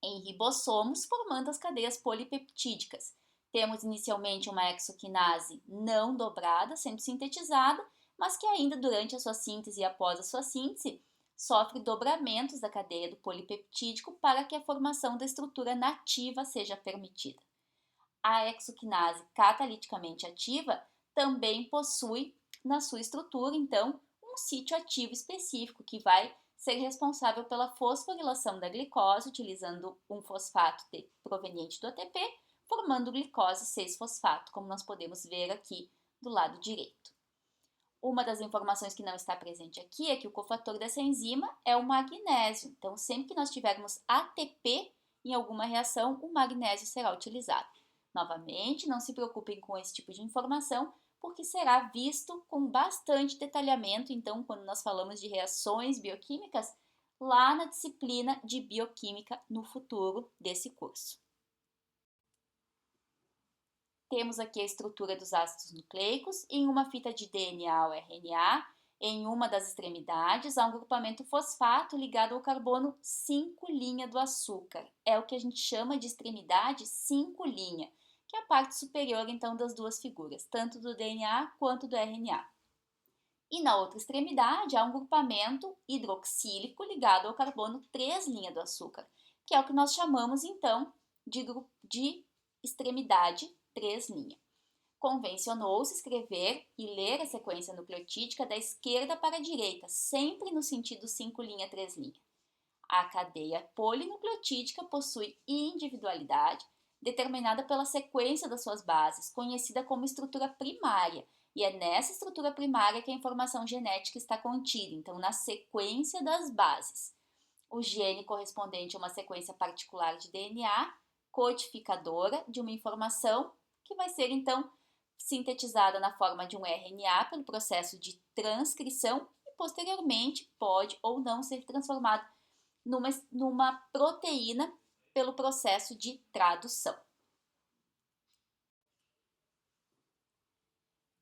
em ribossomos, formando as cadeias polipeptídicas. Temos inicialmente uma hexoquinase não dobrada sendo sintetizada, mas que ainda durante a sua síntese e após a sua síntese sofre dobramentos da cadeia do polipeptídico para que a formação da estrutura nativa seja permitida. A hexoquinase cataliticamente ativa também possui na sua estrutura, então, um sítio ativo específico que vai ser responsável pela fosforilação da glicose, utilizando um fosfato proveniente do ATP, formando glicose 6-fosfato, como nós podemos ver aqui do lado direito. Uma das informações que não está presente aqui é que o cofator dessa enzima é o magnésio. Então, sempre que nós tivermos ATP em alguma reação, o magnésio será utilizado. Novamente, não se preocupem com esse tipo de informação, porque será visto com bastante detalhamento, então, quando nós falamos de reações bioquímicas, lá na disciplina de bioquímica no futuro desse curso. Temos aqui a estrutura dos ácidos nucleicos. Em uma fita de DNA ou RNA, em uma das extremidades, há um grupamento fosfato ligado ao carbono 5' do açúcar. É o que a gente chama de extremidade 5', que é a parte superior, então, das duas figuras, tanto do DNA quanto do RNA. E na outra extremidade, há um grupamento hidroxílico ligado ao carbono 3' do açúcar, que é o que nós chamamos, então, de extremidade 3'. Convencionou-se escrever e ler a sequência nucleotídica da esquerda para a direita, sempre no sentido 5', 3'. A cadeia polinucleotídica possui individualidade determinada pela sequência das suas bases, conhecida como estrutura primária, e é nessa estrutura primária que a informação genética está contida, então na sequência das bases. O gene correspondente a uma sequência particular de DNA, codificadora de uma informação que vai ser então sintetizada na forma de um RNA pelo processo de transcrição e posteriormente pode ou não ser transformado numa proteína pelo processo de tradução.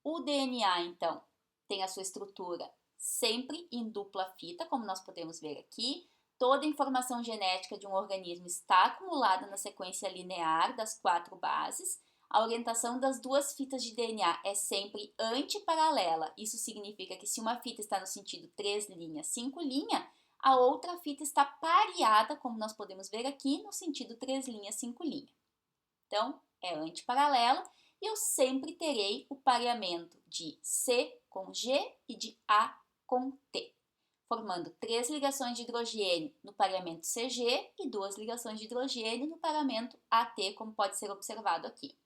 O DNA, então, tem a sua estrutura sempre em dupla fita, como nós podemos ver aqui. Toda a informação genética de um organismo está acumulada na sequência linear das 4 bases. A orientação das duas fitas de DNA é sempre antiparalela. Isso significa que se uma fita está no sentido 3', 5', a outra fita está pareada, como nós podemos ver aqui, no sentido 3', 5'. Então, é antiparalela e eu sempre terei o pareamento de C com G e de A com T, formando 3 ligações de hidrogênio no pareamento CG e 2 ligações de hidrogênio no pareamento AT, como pode ser observado aqui.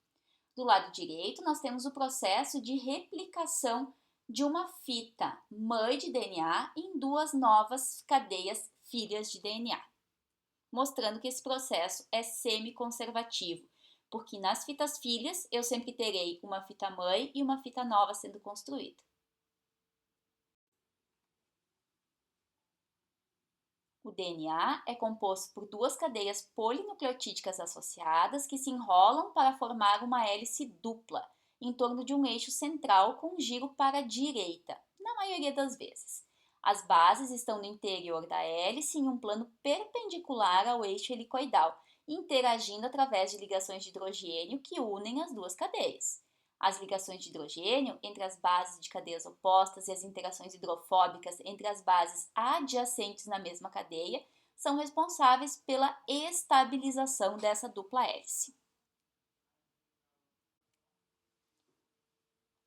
Do lado direito, nós temos o processo de replicação de uma fita mãe de DNA em 2 novas cadeias filhas de DNA. mostrando que esse processo é semi-conservativo, porque nas fitas filhas eu sempre terei uma fita mãe e uma fita nova sendo construída. O DNA é composto por duas cadeias polinucleotídicas associadas que se enrolam para formar uma hélice dupla em torno de um eixo central com giro para a direita, na maioria das vezes. As bases estão no interior da hélice em um plano perpendicular ao eixo helicoidal, interagindo através de ligações de hidrogênio que unem as duas cadeias. As ligações de hidrogênio entre as bases de cadeias opostas e as interações hidrofóbicas entre as bases adjacentes na mesma cadeia são responsáveis pela estabilização dessa dupla hélice.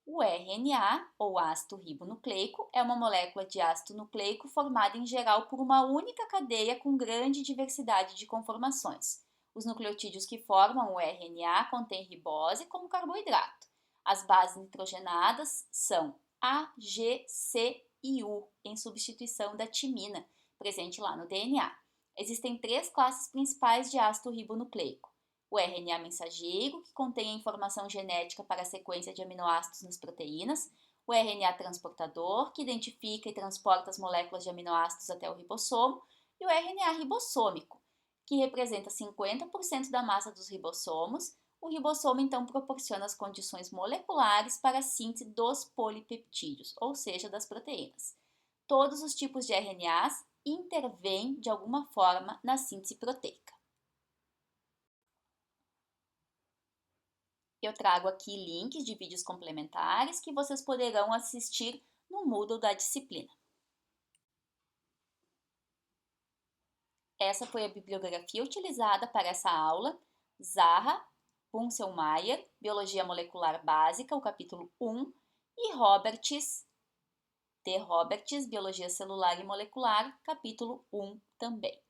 O RNA, ou ácido ribonucleico, é uma molécula de ácido nucleico formada em geral por uma única cadeia com grande diversidade de conformações. Os nucleotídeos que formam o RNA contêm ribose como carboidrato. As bases nitrogenadas são A, G, C e U, em substituição da timina, presente lá no DNA. Existem três classes principais de ácido ribonucleico: o RNA mensageiro, que contém a informação genética para a sequência de aminoácidos nas proteínas, o RNA transportador, que identifica e transporta as moléculas de aminoácidos até o ribossomo, e o RNA ribossômico, que representa 50% da massa dos ribossomos. O ribossomo então proporciona as condições moleculares para a síntese dos polipeptídeos, ou seja, das proteínas. Todos os tipos de RNAs intervêm de alguma forma na síntese proteica. Eu trago aqui links de vídeos complementares que vocês poderão assistir no Moodle da disciplina. Essa foi a bibliografia utilizada para essa aula: Zaha, Bunselmeier, Biologia Molecular Básica, o capítulo 1, e Roberts, Biologia Celular e Molecular, capítulo 1 também.